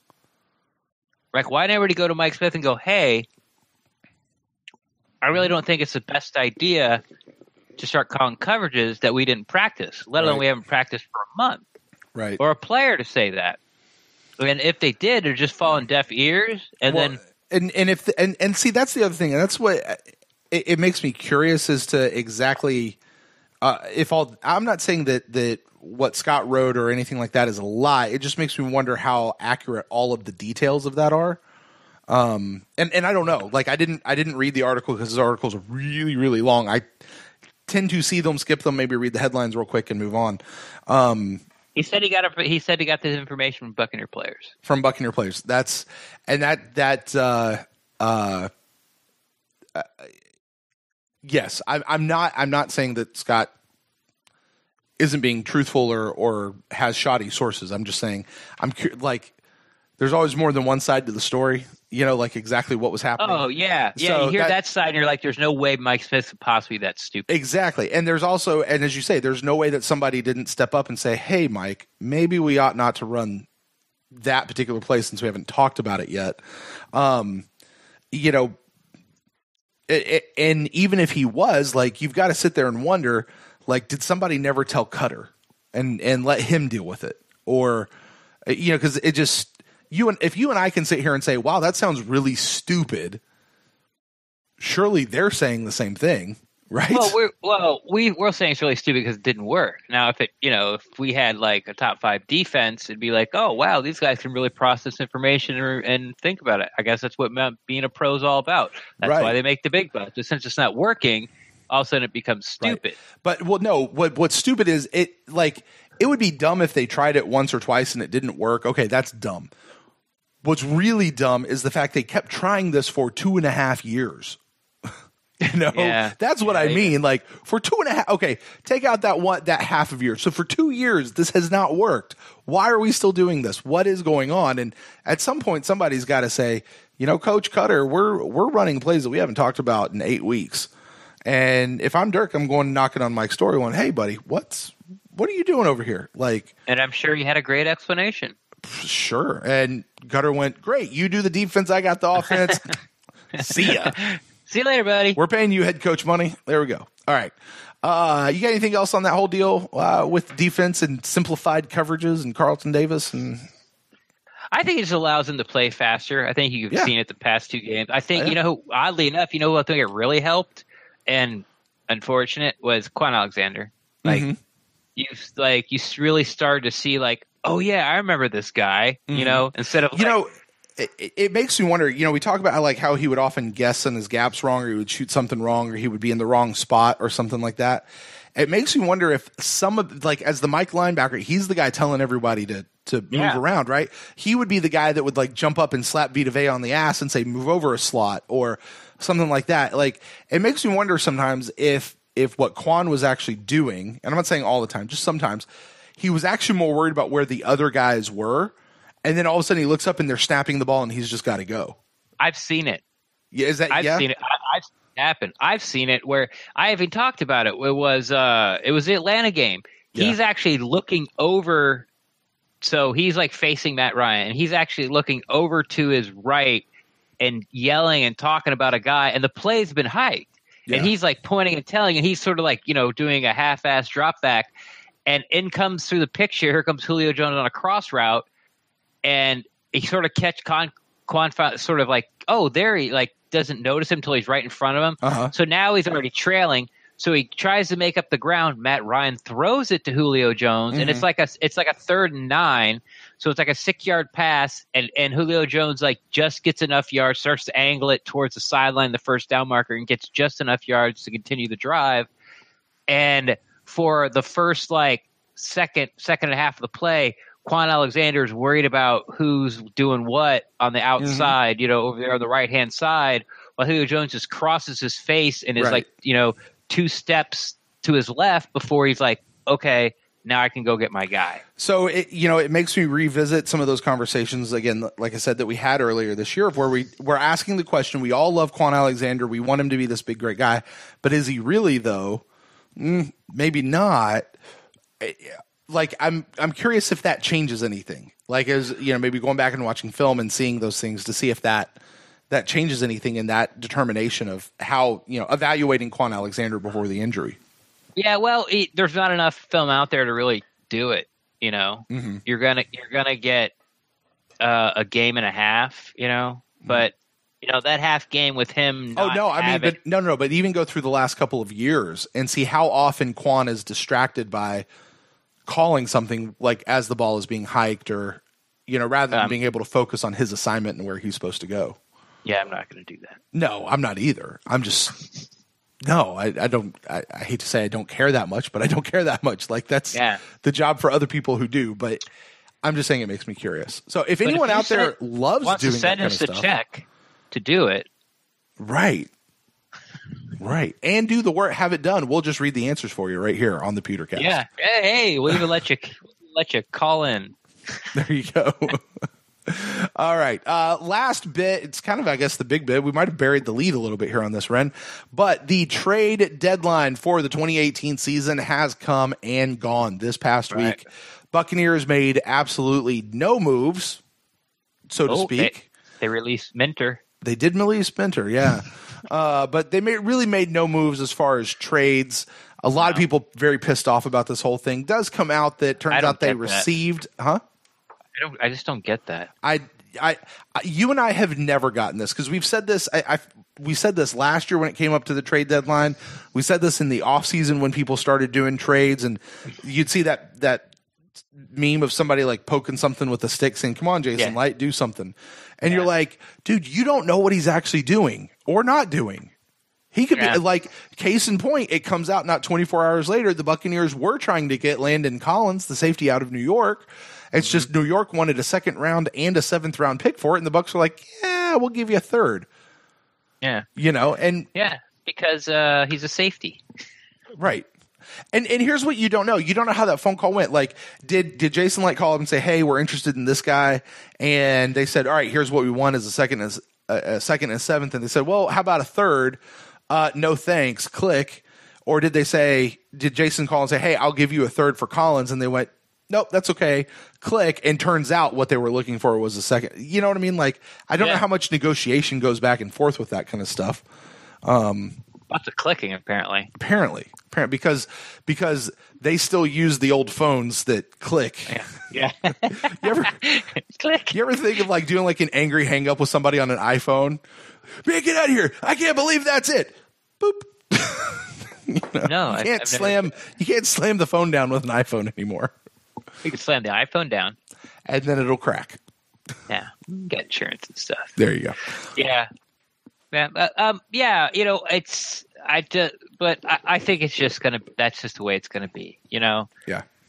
B: Why didn't everybody go to Mike Smith and go, hey, I really don't think it's the best idea to start calling coverages that we didn't practice, let alone we haven't practiced for a month.
A: Right.
B: Or a player to say that. And if they did, they're just falling deaf ears. And
A: see, that's the other thing. And that's what it makes me curious as to exactly I'm not saying that what Scott wrote or anything like that is a lie. It just makes me wonder how accurate all of the details of that are. And I don't know. Like I didn't read the article because his articles are really, really long. I tend to see them, skip them, maybe read the headlines real quick and move on.
B: He said he got this information from Buccaneer players.
A: From Buccaneer players. Yes, I'm not saying that Scott isn't being truthful or has shoddy sources. I'm just saying like there's always more than one side to the story. You know, like exactly what was happening.
B: Oh yeah, yeah.
A: So
B: you hear that side, and you're like, "There's no way Mike Smith could possibly be that stupid."
A: Exactly, and there's also, and as you say, there's no way that somebody didn't step up and say, "Hey, Mike, maybe we ought not to run that particular play since we haven't talked about it yet." You know. And even if he was, like, you've got to sit there and wonder, like, did somebody never tell Cutter and let him deal with it? Or, you know, because it just if you and I can sit here and say, wow, that sounds really stupid, surely they're saying the same thing, right?
B: We're saying it's really stupid because it didn't work. Now, if we had like a top 5 defense, it'd be like, oh wow, these guys can really process information and think about it. I guess that's what being a pro is all about. That's why they make the big bucks. But since it's not working, all of a sudden it becomes stupid.
A: Right. But no, what's stupid is it would be dumb if they tried it once or twice and it didn't work. Okay, that's dumb. What's really dumb is the fact they kept trying this for 2.5 years. You know, that's what I mean. Like for 2.5, okay, take out that half of year. So for 2 years, this has not worked. Why are we still doing this? What is going on? And at some point, somebody's got to say, you know, Coach Cutter, we're running plays that we haven't talked about in 8 weeks. And if I'm Dirk, I'm going knocking on Mike's door, going, hey, buddy, what are you doing over here? Like,
B: and I'm sure you had a great explanation.
A: Sure. And Cutter went, great. You do the defense. I got the offense. See ya.
B: See you later, buddy.
A: We're paying you head coach money. There we go. All right. You got anything else on that whole deal with defense and simplified coverages and Carlton Davis? And
B: I think it just allows them to play faster. I think you've seen it the past 2 games. I think, oddly enough, who I think it really helped and unfortunate was Quan Alexander. Like, you really started to see like, oh yeah, I remember this guy, instead of
A: it makes me wonder, we talk about how he would often guess on his gaps wrong, or he would shoot something wrong, or he would be in the wrong spot or something like that. It makes me wonder if some of, as the Mike linebacker, he's the guy telling everybody to move around, right? He would be the guy that would jump up and slap Vita Vea on the ass and say, move over a slot or something like that. It makes me wonder sometimes if what Quan was actually doing, and I'm not saying all the time, just sometimes, he was actually more worried about where the other guys were. And then all of a sudden he looks up and they're snapping the ball and he's just got to go.
B: I've seen it.
A: Yeah, is that?
B: I've seen it. I've seen it happen. I've seen it where I even talked about it. It was the Atlanta game. Yeah. He's actually looking over. So he's facing Matt Ryan, and he's actually looking over to his right and yelling and talking about a guy. And the play's been hyped, and he's pointing and telling, and he's sort of doing a half-ass drop back. And in comes through the picture. Here comes Julio Jones on a cross route. And he sort of catch Quan sort of there he doesn't notice him until he's right in front of him. Uh-huh. So now he's already trailing. So he tries to make up the ground. Matt Ryan throws it to Julio Jones, and it's like a 3rd and 9. So it's like a 6-yard pass, and Julio Jones just gets enough yards, starts to angle it towards the sideline, the first down marker, and gets just enough yards to continue the drive. And for the first second and a half of the play, Quan Alexander is worried about who's doing what on the outside, over there on the right-hand side, while Julio Jones just crosses his face and is 2 steps to his left before he's okay, now I can go get my guy.
A: So, it makes me revisit some of those conversations, again, like I said, that we had earlier this year, of where we're asking the question, we all love Quan Alexander, we want him to be this big, great guy, but is he really, though? Maybe not. I'm curious if that changes anything. As maybe going back and watching film and seeing those things to see if that that changes anything in that determination of how, evaluating Quan Alexander before the injury.
B: Yeah, well, there's not enough film out there to really do it.
A: Mm-hmm.
B: You're gonna get a game and a half. But that half game with him.
A: But even go through the last couple of years and see how often Quan is distracted by calling something like as the ball is being hiked, or rather than being able to focus on his assignment and where he's supposed to go.
B: Yeah, I'm not going to do that.
A: No, I'm not either. I'm just. No, I don't. I hate to say I don't care that much, but I don't care that much. Like that's the job for other people who do. But I'm just saying it makes me curious. So if anyone out there loves doing that kind of stuff,
B: send us a check to do it,
A: right, and do the work, have it done. We'll just read the answers for you right here on the Pewtercast.
B: Yeah. Hey, we'll even let you call in.
A: There you go. All right. Last bit. It's kind of, I guess, the big bit. We might have buried the lead a little bit here on this, Ren. But the trade deadline for the 2018 season has come and gone this past week. Buccaneers made absolutely no moves, so to speak.
B: They released Minter.
A: They did release Minter, yeah. But they really made no moves as far as trades. A lot of people very pissed off about this whole thing. Does come out that turns out they received,
B: I just don't get that.
A: You and I have never gotten this because we've said this. We said this last year when it came up to the trade deadline. We said this in the offseason when people started doing trades, and you'd see that meme of somebody like poking something with a stick saying, "Come on, Jason Light, do something." And you're like, dude, you don't know what he's actually doing or not doing. He could be like, case in point, it comes out not 24 hours later, the Buccaneers were trying to get Landon Collins, the safety out of New York. It's just New York wanted a second round and a 7th round pick for it, and the Bucs were like, "Yeah, we'll give you a 3rd."
B: Yeah, because he's a safety,
A: right? And here's what you don't know: you don't know how that phone call went. Like, did Jason Light call up and say, "Hey, we're interested in this guy," and they said, "All right, here's what we want: is a second and 7th," and they said, "Well, how about a 3rd?" No thanks. Click. Or did Jason call and say, "Hey, I'll give you a 3rd for Collins," and they went, "Nope, that's okay." Click, and turns out what they were looking for was a 2nd. You know what I mean? Like, I don't know how much negotiation goes back and forth with that kind of stuff.
B: Lots of clicking, apparently.
A: Because they still use the old phones that click.
B: Yeah.
A: Click. You ever think of like doing like an angry hang up with somebody on an iPhone? Man, get out of here! I can't believe that's it. Boop.
B: No,
A: you can't slam the phone down with an iPhone anymore.
B: You can slam the iPhone down,
A: and then it'll crack.
B: Yeah, get insurance and stuff.
A: There you go.
B: Yeah. But I think it's just that's just the way it's gonna be. Yeah.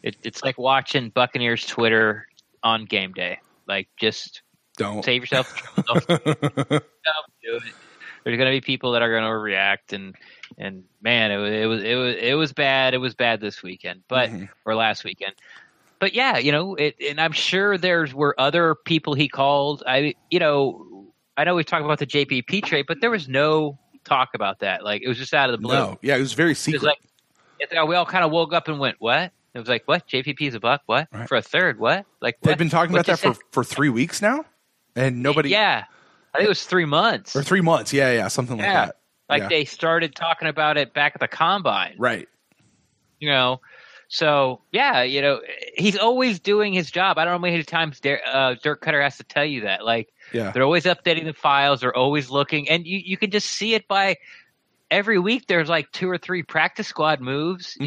B: It's like watching Buccaneers Twitter on game day. Like, just
A: don't
B: save yourself. Don't do it. There's gonna be people that are gonna react, and man, it was bad. It was bad this weekend, or last weekend. But yeah, and I'm sure were other people he called. I know we've talked about the JPP trade, but there was no talk about that. Like, it was just out of the blue.
A: No, yeah, it was very secret.
B: It was like we all kind of woke up and went, "What?" It was like, "What? JPP is a Buck? What?
A: Right.
B: For a 3rd? What?" Like,
A: they've been talking about that for 3 weeks now, and nobody.
B: Yeah, I think it was 3 months
A: or 3 months. Yeah, something like that.
B: Like they started talking about it back at the combine,
A: right?
B: So yeah, he's always doing his job. I don't know how many times Dirk Cutter has to tell you that. Like, they're always updating the files. They're always looking, and you can just see it by every week. There's like 2 or 3 practice squad moves,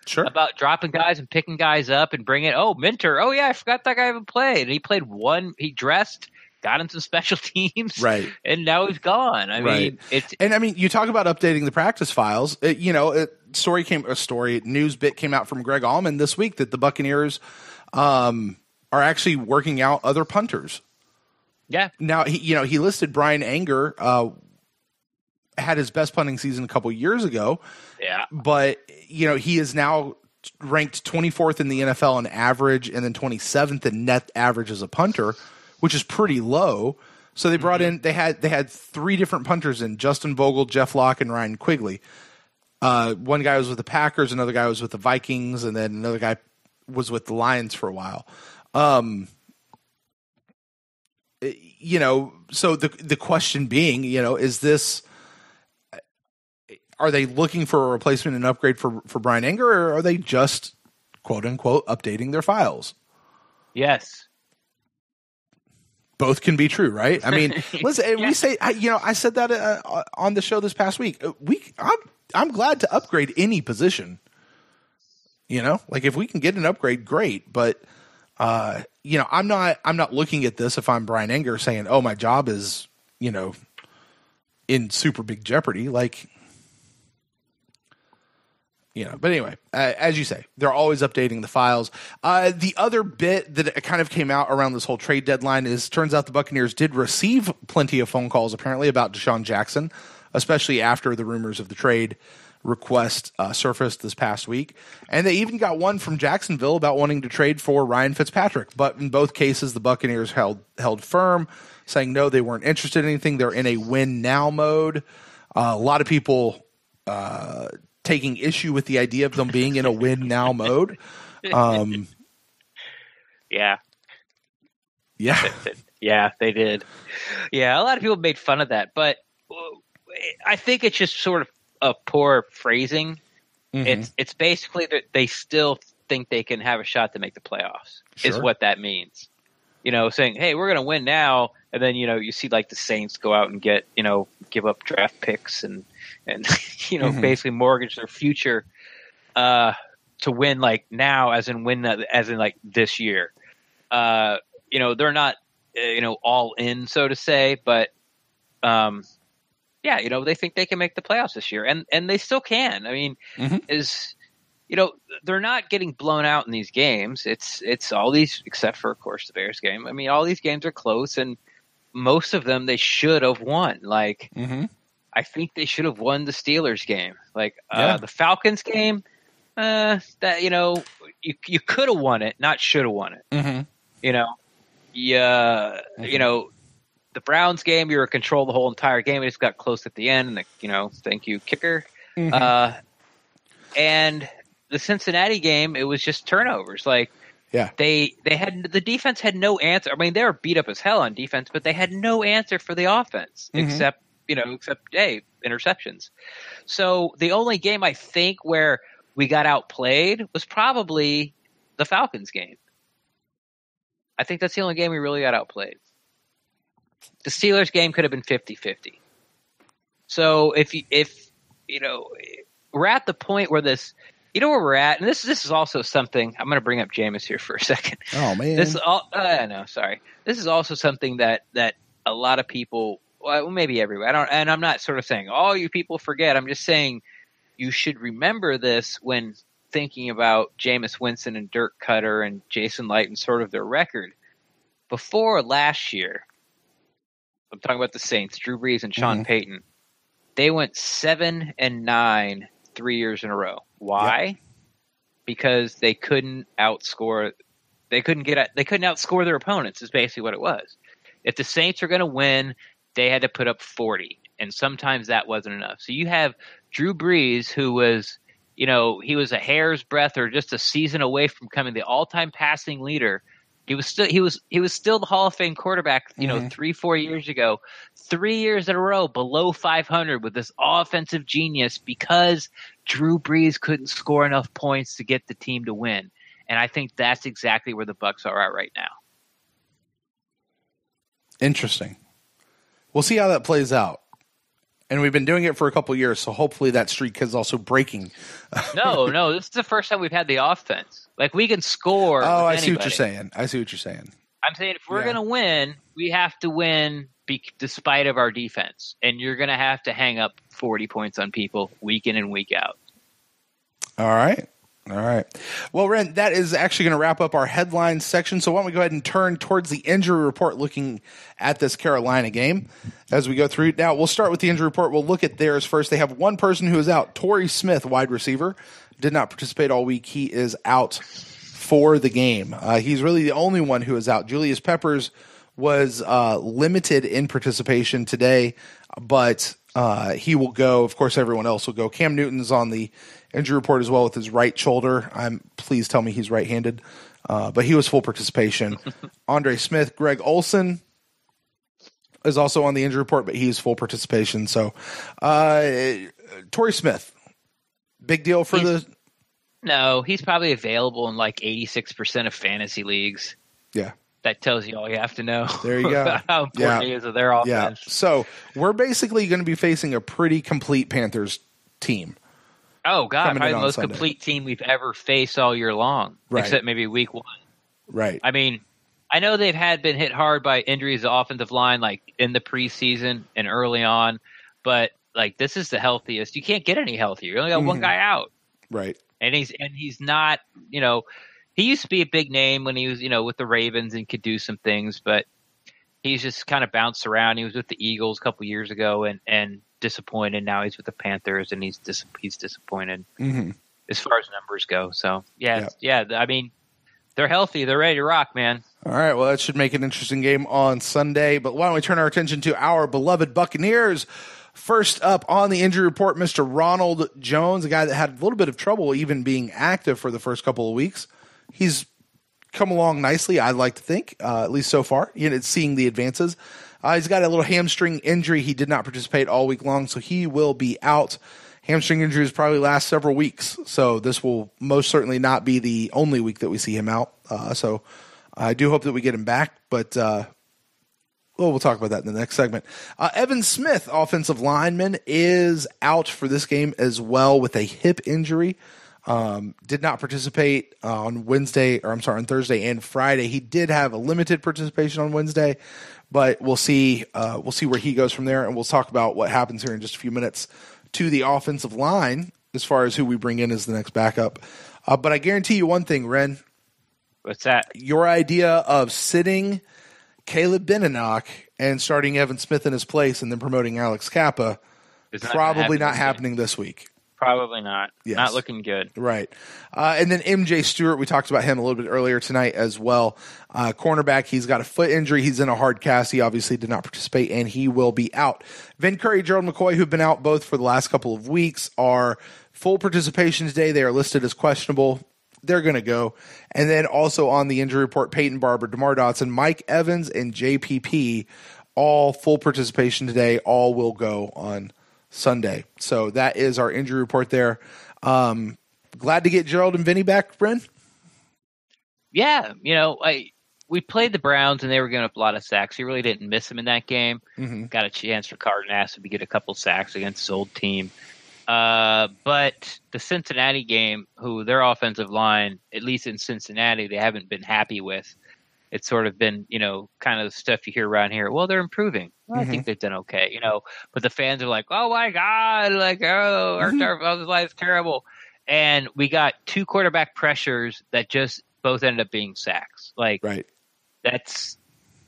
A: Sure.
B: About dropping guys and picking guys up and bringing. Oh, Minter. Oh yeah, I forgot that guy even played. And he played one. He dressed, got in some special teams,
A: right? And
B: now he's gone. I mean,
A: you talk about updating the practice files. News bit came out from Greg Allman this week that the Buccaneers are actually working out other punters.
B: Yeah.
A: Now he listed Brian Anger had his best punting season a couple years ago.
B: Yeah.
A: But he is now ranked 24th in the NFL on average, and then 27th in net average as a punter, which is pretty low. So they brought in they had 3 different punters in: Justin Vogel, Jeff Locke, and Ryan Quigley. One guy was with the Packers, another guy was with the Vikings, and then another guy was with the Lions for a while. so the question being, is this, are they looking for a replacement and upgrade for Bryan Anger, or are they just quote unquote updating their files?
B: Yes.
A: Both can be true, right? I mean, listen, we say, I said that on the show this past week. I'm glad to upgrade any position. Like if we can get an upgrade, great. But I'm not looking at this if I'm Bryan Anger saying, "Oh, my job is in super big jeopardy." Like, but anyway, as you say, they're always updating the files. The other bit that kind of came out around this whole trade deadline is, turns out the Buccaneers did receive plenty of phone calls apparently about Deshaun Jackson, especially after the rumors of the trade request surfaced this past week. And they even got one from Jacksonville about wanting to trade for Ryan Fitzpatrick. But in both cases, the Buccaneers held firm, saying no, they weren't interested in anything. They're in a win now mode. A lot of people taking issue with the idea of them being in a win now mode.
B: Yeah.
A: Yeah.
B: Yeah, they did. Yeah, a lot of people made fun of that, but I think it's just sort of a poor phrasing. Mm-hmm. It's basically that they still think they can have a shot to make the playoffs. Sure. Is what that means. Saying, hey, we're going to win now, and then you see like the Saints go out and get give up draft picks and mm-hmm. basically mortgage their future to win like now, as in like this year. They're not all in, so to say, but they think they can make the playoffs this year, and they still can. I mean, mm-hmm. They're not getting blown out in these games. It's all these, except for of course the Bears game. I mean, all these games are close, and most of them they should have won. Like, mm-hmm. I think they should have won the Steelers game. Like the Falcons game, that you could have won it, not should have won it. Mm-hmm. Mm-hmm. The Browns game, you were in control the whole entire game. It just got close at the end, and thank you, kicker. Mm-hmm. And the Cincinnati game, it was just turnovers. Like, the defense had no answer. I mean, they were beat up as hell on defense, but they had no answer for the offense mm-hmm. except interceptions. So the only game I think where we got outplayed was probably the Falcons game. I think that's the only game we really got outplayed. The Steelers game could have been 50-50. So if we're at the point where this, where we're at, and this is also something, I'm going to bring up Jameis here for a second.
A: Oh man,
B: this is all. No, sorry. This is also something that a lot of people, well, maybe everywhere. I'm not sort of saying, oh, you people forget. I'm just saying you should remember this when thinking about Jameis Winston and Dirk Cutter and Jason Light and sort of their record. Before last year, I'm talking about the Saints, Drew Brees and Sean mm-hmm. Payton. They went 7-9 3 years in a row. Why? Yep. Because they couldn't outscore. They couldn't outscore their opponents. Is basically what it was. If the Saints are going to win, they had to put up 40, and sometimes that wasn't enough. So you have Drew Brees, who was, he was a hair's breadth or just a season away from becoming the all-time passing leader. He was still the Hall of Fame quarterback, mm-hmm. 3-4 years ago, 3 years in a row below 500 with this offensive genius because Drew Brees couldn't score enough points to get the team to win. And I think that's exactly where the Bucs are at right now.
A: Interesting. We'll see how that plays out. And we've been doing it for a couple of years, so hopefully that streak is also breaking.
B: No, this is the first time we've had the offense. Like, we can score.
A: Oh, I
B: see
A: see what you're saying. I'm saying
B: if we're going to win, we have to win despite of our defense. And you're going to have to hang up 40 points on people week in and week out.
A: All right. Well, Ren, that is actually going to wrap up our headlines section. So why don't we go ahead and turn towards the injury report, looking at this Carolina game as we go through. Now, we'll start with the injury report. We'll look at theirs first. They have one person who is out. Torrey Smith, wide receiver, did not participate all week. He is out for the game. He's really the only one who is out. Julius Peppers was limited in participation today, but he will go. Of course, everyone else will go. Cam Newton's on the injury report as well with his right shoulder. Please tell me he's right-handed. But he was full participation. Andre Smith, Greg Olsen, is also on the injury report, but he's full participation. So, Torrey Smith, big deal for
B: No, he's probably available in like 86% of fantasy leagues.
A: Yeah.
B: That tells you all you have to know.
A: There you go.
B: How important he is of their offense.
A: Yeah. So we're basically going to be facing a pretty complete Panthers team.
B: Oh, God. Probably the most
A: Sunday.
B: complete team we've ever faced all year long.
A: Right.
B: Except maybe week 1.
A: Right.
B: I mean, I know they've been hit hard by injuries to offensive line, like in the preseason and early on. But, like, this is the healthiest. You can't get any healthier. You only got one guy out.
A: Right.
B: And he's not, he used to be a big name when he was, with the Ravens and could do some things, but he's just kind of bounced around. He was with the Eagles a couple years ago and disappointed. Now he's with the Panthers and he's disappointed as far as numbers go. So, yeah. I mean, they're healthy. They're ready to rock, man.
A: All right. Well, that should make an interesting game on Sunday. But why don't we turn our attention to our beloved Buccaneers? First up on the injury report, Mr. Ronald Jones, a guy that had a little bit of trouble even being active for the first couple of weeks. He's come along nicely, I'd like to think, at least so far. Seeing the advances. He's got a little hamstring injury. He did not participate all week long, so he will be out. Hamstring injuries probably last several weeks, so this will most certainly not be the only week that we see him out. So I do hope that we get him back, but we'll talk about that in the next segment. Evan Smith, offensive lineman, is out for this game as well with a hip injury. Did not participate on Thursday and Friday. He did have a limited participation on Wednesday, but we'll see where he goes from there, and we'll talk about what happens here in just a few minutes to the offensive line as far as who we bring in as the next backup. But I guarantee you one thing, Ren.
B: What's that?
A: Your idea of sitting Caleb Beninock and starting Evan Smith in his place and then promoting Alex Kappa probably not happening this week.
B: Probably not.
A: Yes.
B: Not looking good.
A: Right. And then MJ Stewart, we talked about him a little bit earlier tonight as well. Cornerback, he's got a foot injury. He's in a hard cast. He obviously did not participate, and he will be out. Vin Curry, Gerald McCoy, who've been out both for the last couple of weeks, are full participation today. They are listed as questionable. They're going to go. And then also on the injury report, Peyton Barber, DeMar Dotson, Mike Evans, and JPP, all full participation today. All will go on Sunday. So that is our injury report there. Glad to get Gerald and Vinny back, Bryn.
B: Yeah, we played the Browns and they were giving up a lot of sacks. You really didn't miss them in that game. Got a chance for Cardenas to get a couple sacks against his old team. But the Cincinnati game, who their offensive line, at least in Cincinnati, they haven't been happy with. It's sort of been, kind of the stuff you hear around here. Well, they're improving. Well, I think they've done okay, But the fans are like, oh, my God, our offensive line is terrible. And we got 2 quarterback pressures that just both ended up being sacks. Right. That's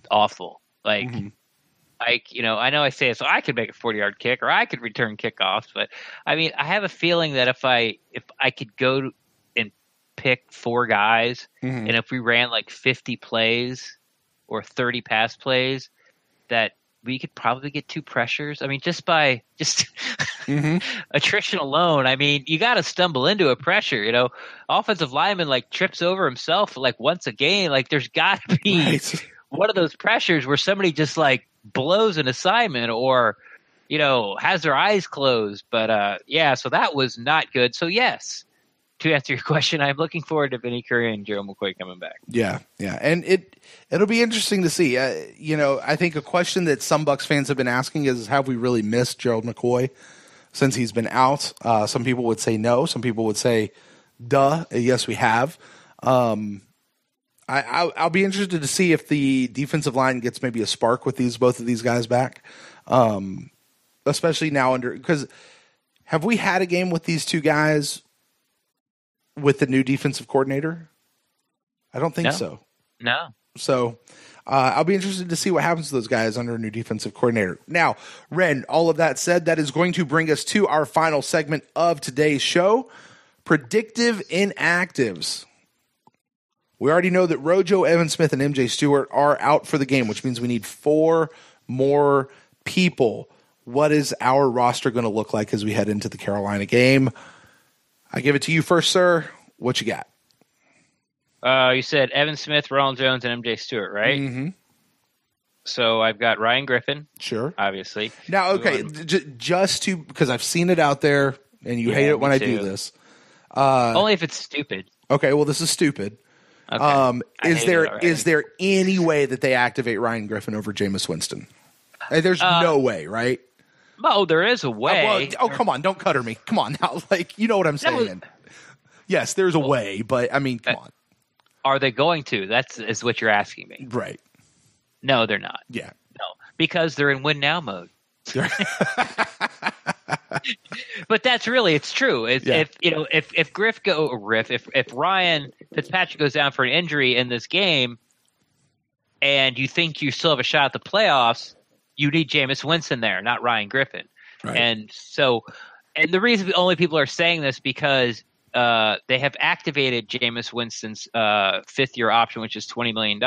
B: awful. I know I say it, so I could make a 40-yard kick or I could return kickoffs. But, I have a feeling that if I could go and pick 4 guys, and if we ran 50 plays or 30 pass plays, that we could probably get 2 pressures. Just by attrition alone. You got to stumble into a pressure. Offensive lineman trips over himself once a game. There's got to be one of those pressures where somebody just blows an assignment or has their eyes closed. But so that was not good. So yes. To answer your question, I'm looking forward to Vinny Curry and Gerald McCoy coming back.
A: Yeah, and it'll be interesting to see. I think a question that some Bucs fans have been asking is, have we really missed Gerald McCoy since he's been out? Some people would say no. Some people would say, duh, yes, we have. I'll be interested to see if the defensive line gets maybe a spark with both of these guys back, especially now because have we had a game with these 2 guys with the new defensive coordinator? I don't think so.
B: No.
A: So I'll be interested to see what happens to those guys under a new defensive coordinator. Now, Ren, all of that said, that is going to bring us to our final segment of today's show, Predictive Inactives. We already know that Rojo, Evan Smith, and MJ Stewart are out for the game, which means we need 4 more people. What is our roster going to look like as we head into the Carolina game? I give it to you first, sir. What you got?
B: You said Evan Smith, Ronald Jones, and MJ Stewart, right? So I've got Ryan Griffin.
A: Sure.
B: Obviously.
A: Now, okay, just to, because I've seen it out there, and you hate it when I do this.
B: Only if it's stupid.
A: Okay, well, this is stupid.
B: Okay.
A: Is there any way that they activate Ryan Griffin over Jameis Winston? There's no way, right?
B: Oh, there is a way.
A: Come on, don't cutter me. Come on now, like, you know what I'm saying. Yes, there's a way, but I mean, come on.
B: Are they going to? Is what you're asking me.
A: Right.
B: No, they're not.
A: Yeah.
B: No, because they're in win now mode. But that's really, it's true. If Ryan Fitzpatrick goes down for an injury in this game, and you think you still have a shot at the playoffs, you need Jameis Winston there, not Ryan Griffin.
A: Right.
B: And the reason only people are saying this because they have activated Jameis Winston's fifth-year option, which is $20 million.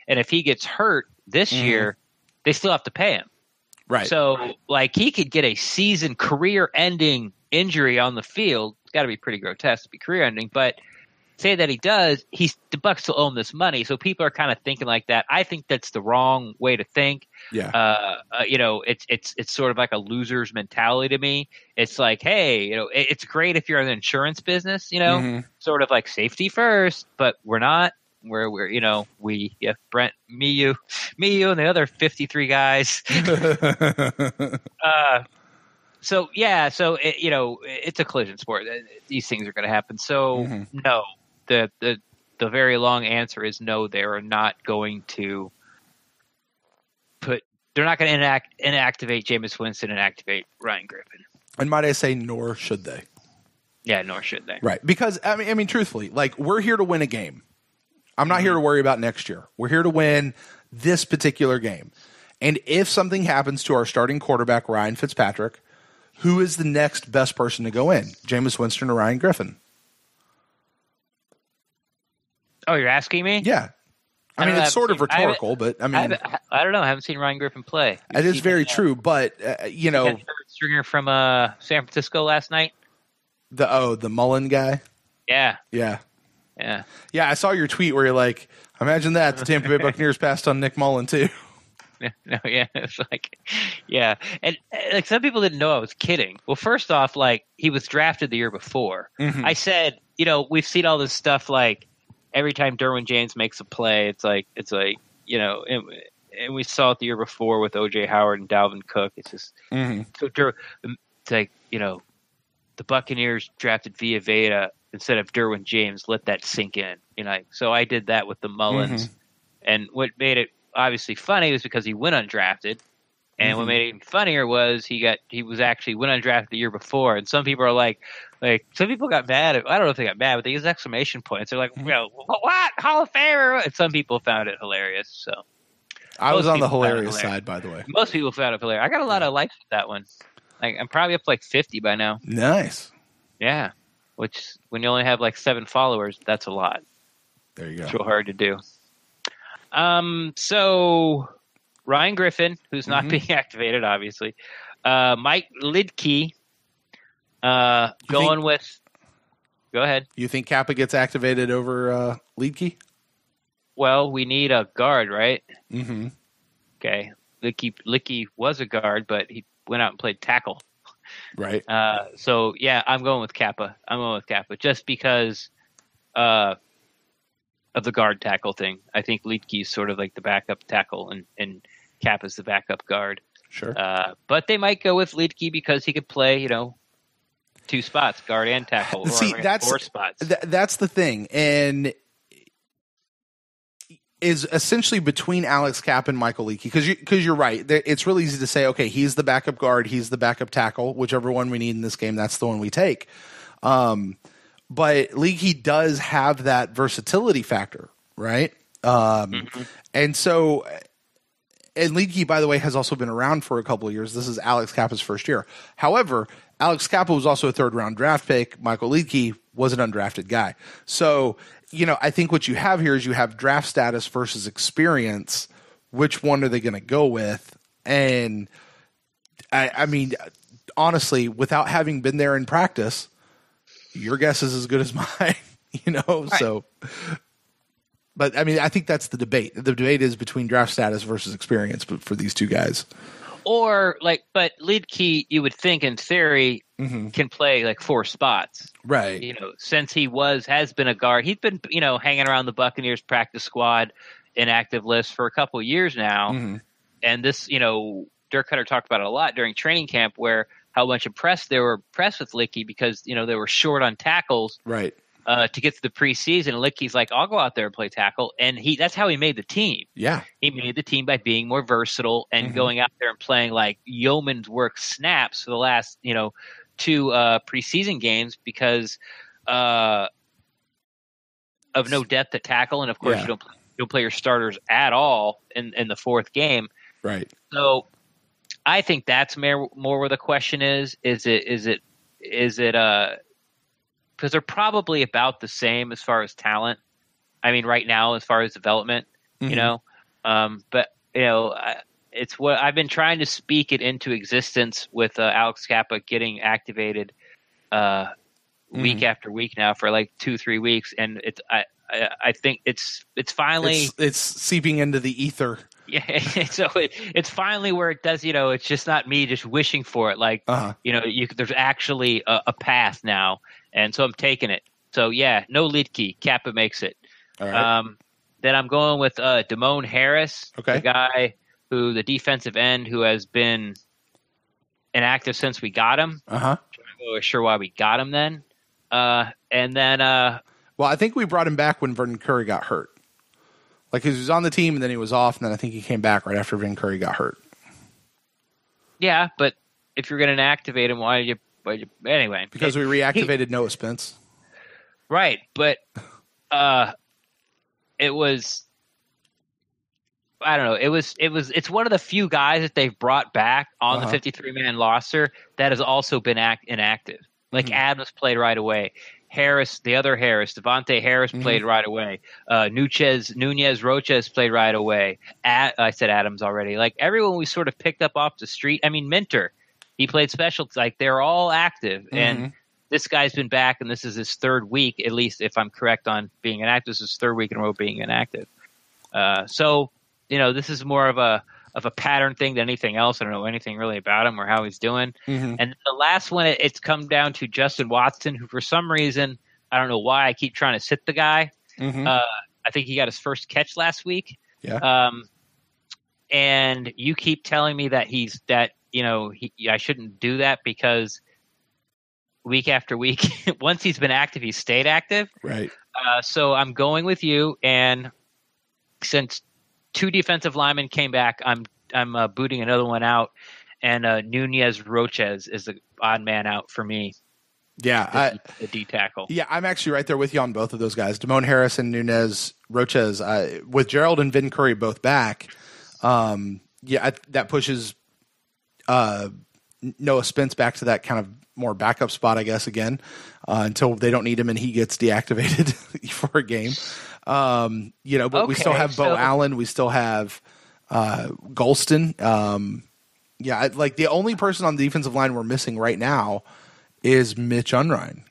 B: And if he gets hurt this year, they still have to pay him.
A: Right.
B: So, like, he could get a season career-ending injury on the field. It's got to be pretty grotesque to be career-ending. But say that he does, the Bucs still owe him this money. So people are kind of thinking like that. I think that's the wrong way to think.
A: Yeah.
B: It's sort of like a loser's mentality to me. It's like, hey, it's great if you're in the insurance business, sort of like safety first, but we're not. We're Brent, me, you, and the other 53 guys. It's a collision sport. These things are going to happen. So no, the very long answer is no. They are not going to They're not going to inactivate Jameis Winston and activate Ryan Griffin.
A: And might I say, nor should they.
B: Yeah, nor should they.
A: Right, because I mean, truthfully, like, we're here to win a game. I'm not here to worry about next year. We're here to win this particular game. And if something happens to our starting quarterback, Ryan Fitzpatrick, who is the next best person to go in? Jameis Winston or Ryan Griffin?
B: Oh, you're asking me?
A: Yeah. I mean, it's sort of rhetorical, but I mean,
B: I don't know. I haven't seen Ryan Griffin play.
A: It is very true, but
B: Stringer from San Francisco last night.
A: The Mullen guy.
B: Yeah.
A: I saw your tweet where you're like, imagine that the Tampa Bay Buccaneers passed on Nick Mullen too.
B: It's like, yeah, and like some people didn't know I was kidding. Well, first off, like, he was drafted the year before. I said, we've seen all this stuff, like every time Derwin James makes a play, it's like and we saw it the year before with O.J. Howard and Dalvin Cook. It's just so it's like the Buccaneers drafted Vita instead of Derwin James. Let that sink in, So I did that with the Mullins, and what made it obviously funny was because he went undrafted, and what made it even funnier was he was actually went undrafted the year before, and some people are like some people got mad. I don't know if they got mad, but they used exclamation points. They're like, what Hall of Famer? And some people found it hilarious. So
A: I was on the hilarious side, by the way.
B: Most people found it hilarious. I got a lot of likes with that one. Like, I'm probably up to like 50 by now.
A: Nice.
B: Yeah, which when you only have like 7 followers, that's a lot.
A: There you go.
B: It's real hard to do. So Ryan Griffin, who's not being activated, obviously. Mike Lidke, Go ahead.
A: You think Kappa gets activated over Lidke?
B: Well, we need a guard, right?
A: Mm-hmm.
B: Okay. Lidke was a guard, but he went out and played tackle.
A: Right.
B: So yeah, I'm going with Kappa. Just because of the guard tackle thing. I think Lidke's sort of like the backup tackle, and Kappa's the backup guard.
A: Sure.
B: But they might go with Lidke because he could play, 2 spots, guard and tackle.
A: See, that's
B: 4 spots.
A: That's the thing, and is essentially between Alex Kapp and Michael Leakey, because you're right. It's really easy to say, okay, he's the backup guard, he's the backup tackle, whichever one we need in this game, that's the one we take. But Leakey does have that versatility factor, right? And so, and Leakey, by the way, has also been around for a couple of years. This is Alex Kappa's first year. However, Alex Kappa was also a 3rd-round draft pick. Michael Leakey was an undrafted guy. So, I think what you have here is you have draft status versus experience. Which one are they going to go with? And I mean, honestly, without having been there in practice, your guess is as good as mine,
B: Right.
A: So But I mean, I think that's the debate. The debate is between draft status versus experience, but for these two guys.
B: Or but Lidkey, you would think in theory can play like 4 spots,
A: right?
B: Since he has been a guard, he's been hanging around the Buccaneers practice squad, inactive list for a couple of years now, and this Dirk Cutter talked about it a lot during training camp, where how much they were impressed with Lidkey because they were short on tackles,
A: right?
B: To get to the preseason. And Lidkey's like, I'll go out there and play tackle. And that's how he made the team.
A: Yeah.
B: He made the team by being more versatile and going out there and playing like yeoman's work snaps for the last, 2 preseason games because of no depth at tackle. And of course, you don't play your starters at all in the 4th game.
A: Right.
B: So I think that's more where the question is. Is it because they're probably about the same as far as talent. I mean, right now, as far as development, but it's what I've been trying to speak it into existence with Alex Kappa getting activated week after week now for like 2-3 weeks, and I think it's finally
A: it's seeping into the ether.
B: Yeah, so it's finally where it does. It's just not me just wishing for it. Like there's actually a path now. And so I'm taking it. So, yeah, no Lidkey. Kappa makes it.
A: All right.
B: Then I'm going with Damone Harris, the guy the defensive end who has been inactive since we got him. I'm not really sure why we got him then. And then
A: well, I think we brought him back when Vernon Curry got hurt. Like, he was on the team, and then he was off, and then I think he came back right after Vernon Curry got hurt.
B: Yeah, but if you're going to inactivate him, why did you – anyway,
A: because we reactivated Noah Spence,
B: right? But it was, I don't know. It's one of the few guys that they've brought back on the 53-man roster that has also been inactive. Like Adams played right away. Harris, the other Harris, Devontae Harris played right away. Nunez Roches played right away. I said Adams already. Like everyone we sort of picked up off the street. I mean, Minter. He played special. Like they're all active, and this guy's been back, and this is his 3rd week, at least if I'm correct on being inactive. This is his 3rd week in a row being inactive. So this is more of a pattern thing than anything else. I don't know anything really about him or how he's doing. And the last one, it's come down to Justin Watson, who for some reason I don't know why I keep trying to sit the guy. I think he got his first catch last week.
A: Yeah.
B: And you keep telling me that I shouldn't do that because week after week, once he's been active, he's stayed active.
A: Right.
B: So I'm going with you. And since 2 defensive linemen came back, I'm booting another one out. And Nunez Roches is the odd man out for me.
A: Yeah.
B: The D tackle.
A: Yeah, I'm actually right there with you on both of those guys. Damone Harris and Nunez Roches. With Gerald and Vin Curry both back, that pushes Noah Spence back to that kind of more backup spot, I guess, again, until they don't need him and he gets deactivated for a game. But we still have Bo Allen. We still have Golston. The only person on the defensive line we're missing right now is Mitch Unrein,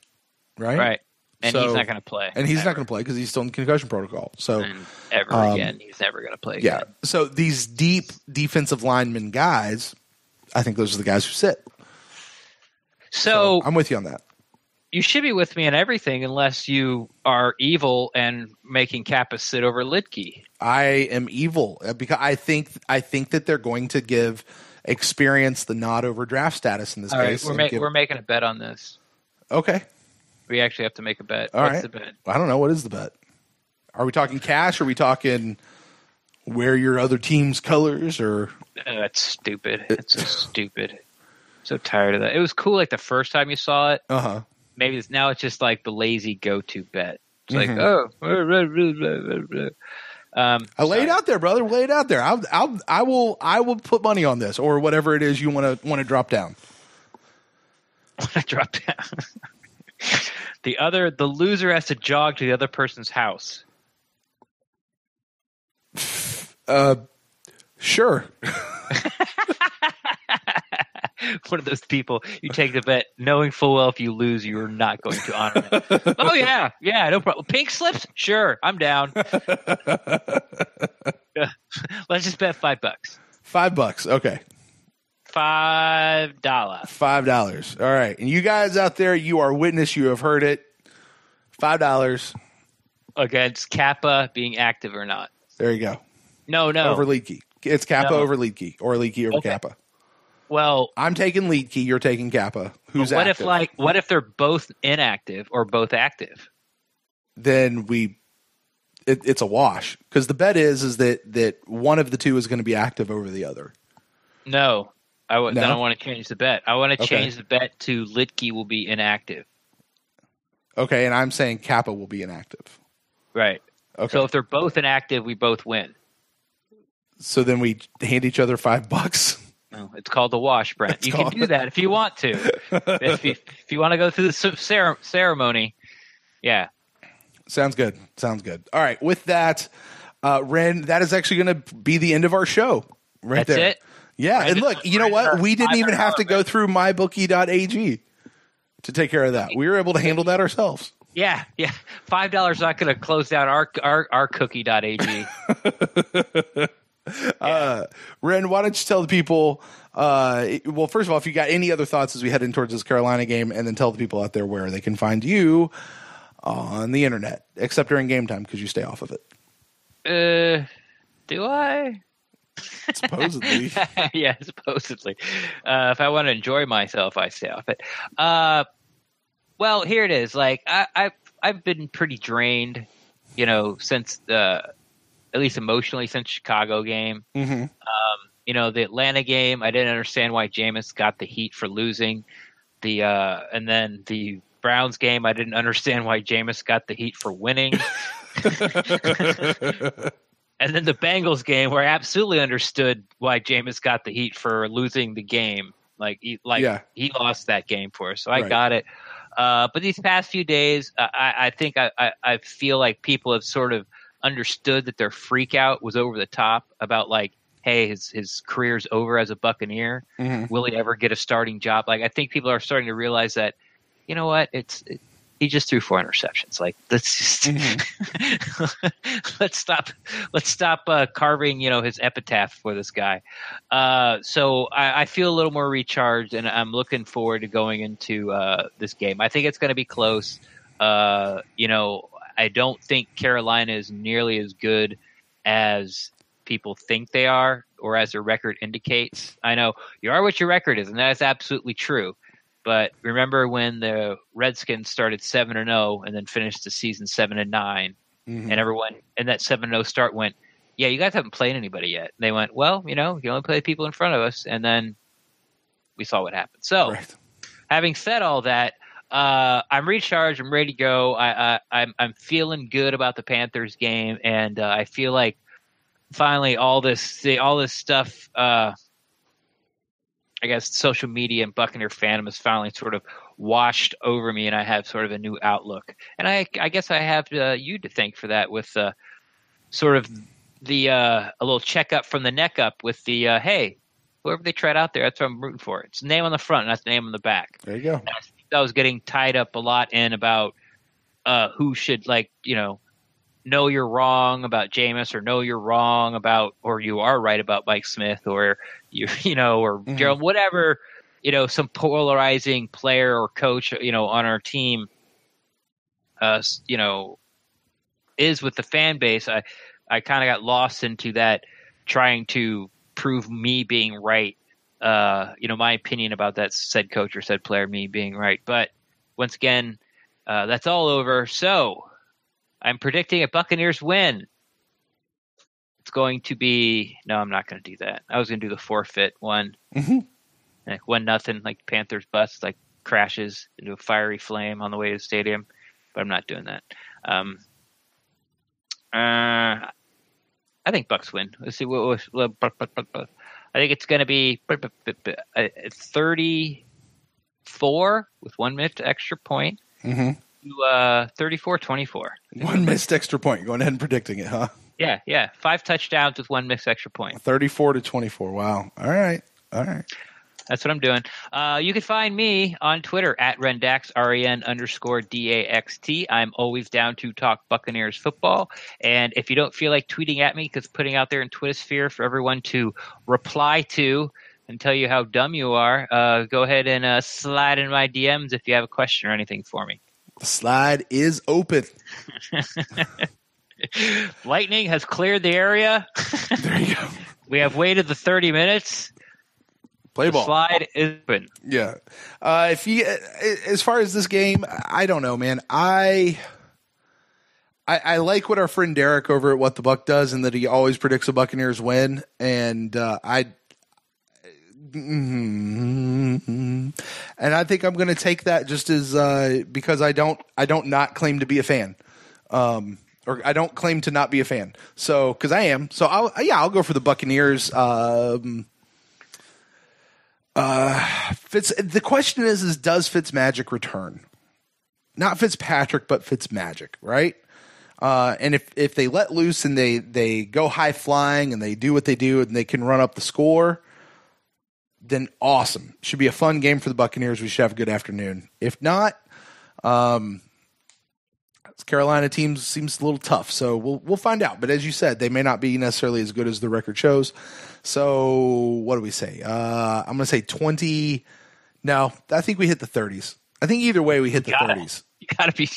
A: right?
B: Right. And he's not going to play.
A: And he's not going to play because he's still in concussion protocol. So
B: and again, he's never going to play again.
A: Yeah. So these deep defensive lineman guys, I think those are the guys who sit. So I'm with you on that.
B: You should be with me on everything unless you are evil and making Kappa sit over Lidkey.
A: I am evil because I think that they're going to give experience the nod over draft status in this case.
B: Right, we're making a bet on this.
A: Okay.
B: We actually have to make a bet.
A: What's
B: the bet?
A: I don't know. What is the bet? Are we talking cash? Or are we talking wear your other team's colors? Or
B: that's stupid. It's so stupid. So tired of that. It was cool like the first time you saw it. Maybe now it's just like the lazy go-to bet. It's like,
A: I lay it out there, brother. Lay it out there. I will put money on this or whatever it is you want to drop down.
B: Want to drop down? The loser has to jog to the other person's house.
A: Sure.
B: one of those people you take the bet knowing full well if you lose, you're not going to honor it. Oh, yeah, no problem. Pink slips? Sure, I'm down. Let's just bet $5.
A: $5. Okay.
B: $5.
A: $5. All right. And you guys out there, you are witness. You have heard it. $5.
B: Against Kappa being active or not.
A: There you go.
B: No.
A: Over lead key. It's Kappa over lead key or lead key over Kappa.
B: Well,
A: I'm taking lead key. You're taking Kappa. Who's active?
B: What if they're both inactive or both active?
A: Then it's a wash because the bet is that one of the two is going to be active over the other.
B: No. Then I want to change the bet. I want to change the bet to Litke will be inactive.
A: Okay, and I'm saying Kappa will be inactive.
B: Right. Okay. So if they're both inactive, we both win.
A: So then we hand each other $5.
B: No, it's called the wash, Brent. You can do that if you want to. if you want to go through the ceremony, yeah.
A: Sounds good. All right. With that, Ren, that is actually going to be the end of our show.
B: That's it?
A: Yeah, and look, you know what? We didn't even have to go through mybookie.ag to take care of that. We were able to handle that ourselves.
B: Yeah. $5 not going to close down our cookie.ag.
A: Ren, why don't you tell the people, well, first of all, if you got any other thoughts as we head in towards this Carolina game, and then tell the people out there where they can find you on the internet, except during game time because you stay off of it.
B: Do I?
A: Supposedly.
B: Yeah, supposedly. If I want to enjoy myself, I stay off it. Well, here it is. Like I've been pretty drained, since at least emotionally since Chicago game.
A: Mm-hmm.
B: The Atlanta game, I didn't understand why Jameis got the heat for losing. And then the Browns game, I didn't understand why Jameis got the heat for winning. And then the Bengals game, where I absolutely understood why Jameis got the heat for losing the game. He lost that game for us, so I got it. But these past few days, I think I feel like people have sort of understood that their freak out was over the top about hey, his career's over as a Buccaneer.
A: Mm-hmm. Will
B: he ever get a starting job? I think people are starting to realize that, you know what, he just threw 4 interceptions. Let's just let's stop carving his epitaph for this guy. So I feel a little more recharged, and I'm looking forward to going into this game. I think it's going to be close. I don't think Carolina is nearly as good as people think they are, or as their record indicates. I know you are what your record is, and that is absolutely true. But remember when the Redskins started 7-0 and then finished the season 7-9,
A: mm-hmm.
B: and everyone in that 7-0 start went, "Yeah, you guys haven't played anybody yet." And they went, "Well, you only play people in front of us," and then we saw what happened. So, Having said all that, I'm recharged. I'm ready to go. I'm feeling good about the Panthers game, and I feel like finally all this stuff. I guess social media and Buccaneer fandom has finally sort of washed over me, and I have sort of a new outlook. And I guess I have you to thank for that, with sort of a little checkup from the neck up with the hey, whoever they tried out there, that's what I'm rooting for. It's the name on the front, and that's the name on the back.
A: There you go.
B: I was getting tied up a lot in about who should know you're wrong about Jameis, or know you're wrong about, or you are right about Mike Smith, or or
A: mm-hmm.
B: Gerald, whatever, some polarizing player or coach, on our team, is with the fan base. I kind of got lost into that, trying to prove me being right. My opinion about that said coach or said player, me being right. But once again, that's all over. So I'm predicting a Buccaneers win. It's going to be – no, I'm not going to do that. I was going to do the forfeit one.
A: Mm-hmm.
B: 1-0, Panthers bust, crashes into a fiery flame on the way to the stadium. But I'm not doing that. I think Bucs win. Let's see. I think it's going to be 34 with 1 missed extra point.
A: Mm-hmm.
B: 34-24.
A: 1 missed extra point. Going ahead and predicting it, huh?
B: Yeah. 5 touchdowns with 1 missed extra point.
A: 34-24. Wow. All right.
B: That's what I'm doing. You can find me on Twitter at Rendax, REN_DAXT. I'm always down to talk Buccaneers football. And if you don't feel like tweeting at me, because putting out there in Twittersphere for everyone to reply to and tell you how dumb you are, go ahead and slide in my DMs if you have a question or anything for me.
A: The slide is open.
B: Lightning has cleared the area.
A: There you go.
B: We have waited the 30 minutes.
A: Play ball.
B: The slide is open.
A: Yeah. As far as this game, I don't know, man. I like what our friend Derek over at What the Buck does, and that he always predicts the Buccaneers win. And I think I'm going to take that just as because I don't not claim to be a fan. Or I don't claim to not be a fan. So, because I am. So, I'll go for the Buccaneers. The question is does Fitzmagic return? Not Fitzpatrick, but Fitzmagic, right? And if they let loose and they go high flying and they do what they do and they can run up the score, then awesome. Should be a fun game for the Buccaneers. We should have a good afternoon. If not, Carolina team seems a little tough, so we'll find out. But as you said, they may not be necessarily as good as the record shows. So what do we say? I'm going to say 20. No, I think we hit the 30s. I think either way we hit the 30s.
B: You got to be.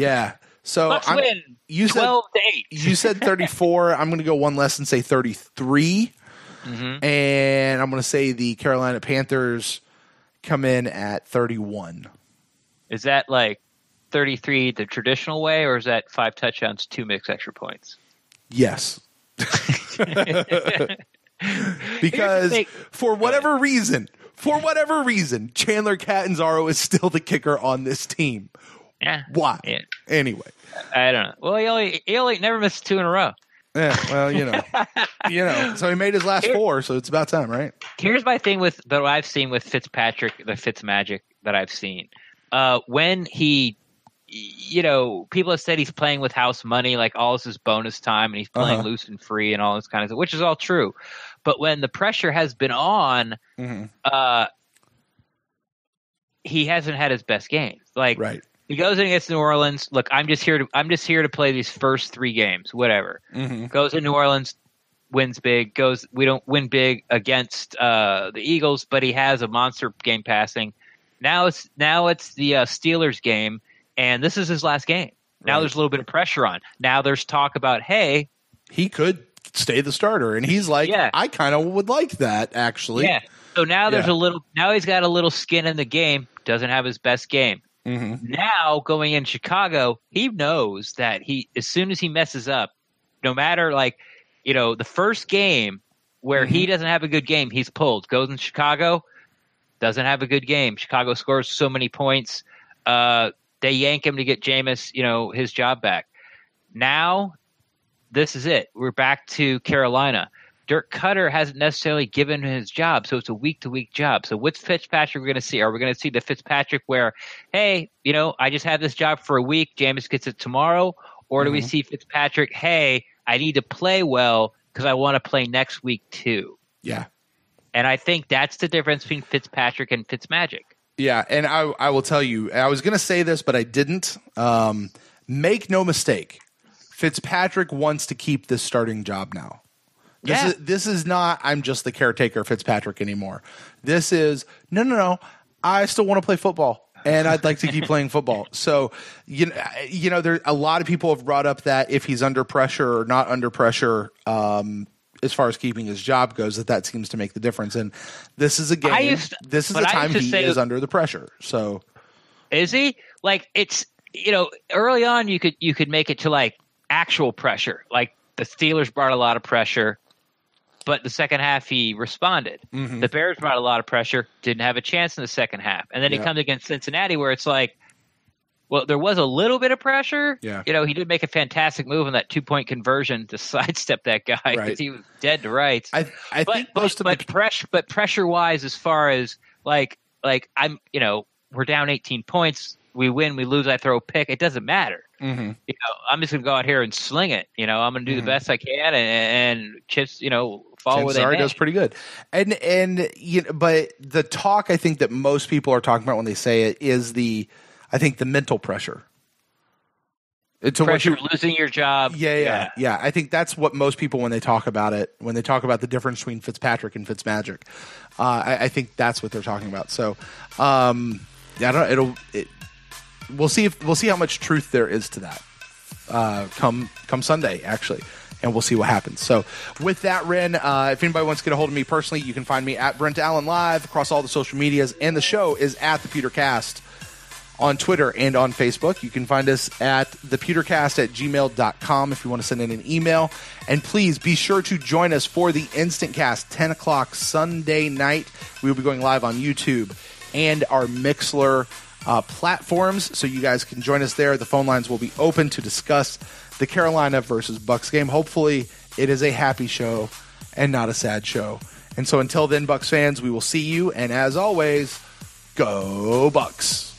A: Yeah. So
B: let's win.
A: You
B: 12 to 8.
A: You said 34. I'm going to go one less and say 33.
B: Mm-hmm.
A: And I'm going to say the Carolina Panthers come in at 31.
B: Is that like 33 the traditional way, or is that 5 touchdowns, 2 mixed extra points?
A: Yes. Because for whatever reason, Chandler Catanzaro is still the kicker on this team.
B: Yeah.
A: Why?
B: Yeah.
A: Anyway.
B: I don't know. Well, he only never missed 2 in a row.
A: Yeah, well, so he made his last 4, so it's about time, right?
B: Here's my thing with that I've seen with Fitzpatrick, the Fitzmagic that I've seen. When he, people have said he's playing with house money, like all this is bonus time, and he's playing loose and free and all this kind of stuff, which is all true. But when the pressure has been on, he hasn't had his best games. Like,
A: right.
B: He goes in against New Orleans. Look, I'm just here to play these first 3 games, whatever. Mm-hmm. Goes in New Orleans, wins big. We don't win big against the Eagles, but he has a monster game passing. Now it's the Steelers game, and this is his last game. Now there's a little bit of pressure on. Now there's talk about, hey,
A: he could stay the starter, and he's like, I kind of would like that actually.
B: Yeah. So now there's a little. Now he's got a little skin in the game. Doesn't have his best game. Mm-hmm. Now going in Chicago, he knows that as soon as he messes up, no matter the first game where he doesn't have a good game, he's pulled. Goes in Chicago, doesn't have a good game. Chicago scores so many points. They yank him to get Jameis, his job back. Now, this is it. We're back to Carolina. Dirk Cutter hasn't necessarily given him his job, so it's a week-to-week job. So what's Fitzpatrick we're going to see? Are we going to see the Fitzpatrick where, hey, I just had this job for a week, Jameis gets it tomorrow? Or do we see Fitzpatrick, hey, I need to play well because I want to play next week too?
A: Yeah.
B: And I think that's the difference between Fitzpatrick and Fitzmagic. Yeah,
A: and I will tell you, I was going to say this, but I didn't. Make no mistake, Fitzpatrick wants to keep this starting job now. This is not, I'm just the caretaker Fitzpatrick anymore. This is, no, I still want to play football, and I'd like to keep playing football. So, there a lot of people have brought up that if he's under pressure or not under pressure, as far as keeping his job goes, that seems to make the difference. And this is a game. This is the time he is under the pressure. So,
B: is he? Like, it's early on you could make it to like actual pressure. Like the Steelers brought a lot of pressure. But the second half, he responded. Mm-hmm. The Bears brought a lot of pressure, didn't have a chance in the second half. And then he comes against Cincinnati where it's like, well, there was a little bit of pressure.
A: Yeah.
B: He did make a fantastic move on that 2-point conversion to sidestep that guy because he was dead to rights.
A: I think most of
B: but pressure-wise, as far as like I'm, we're down 18 points. we win, we lose, I throw a pick. It doesn't matter.
A: Mm-hmm.
B: You know, I'm just gonna go out here and sling it. You know, I'm gonna do the best I can, and chips, you know, fall where they may.
A: does pretty good, and you know, but the talk I think that most people are talking about when they say it is the mental pressure.
B: Pressure of losing your job.
A: Yeah. I think that's what most people, when they talk about it, when they talk about the difference between Fitzpatrick and Fitzmagic, I think that's what they're talking about. So, we'll see how much truth there is to that come Sunday, actually, and we'll see what happens. So, with that, Ren, if anybody wants to get a hold of me personally, you can find me at Brent Allen Live across all the social medias, and the show is at the Pewtercast on Twitter and on Facebook. You can find us at thepewtercast@gmail.com if you want to send in an email. And please be sure to join us for the Instant Cast, 10 o'clock Sunday night. We will be going live on YouTube and our Mixler platforms, so you guys can join us there. The phone lines will be open to discuss the Carolina versus Bucs game. Hopefully it is a happy show and not a sad show. And so until then, Bucs fans, we will see you. And as always, go Bucs.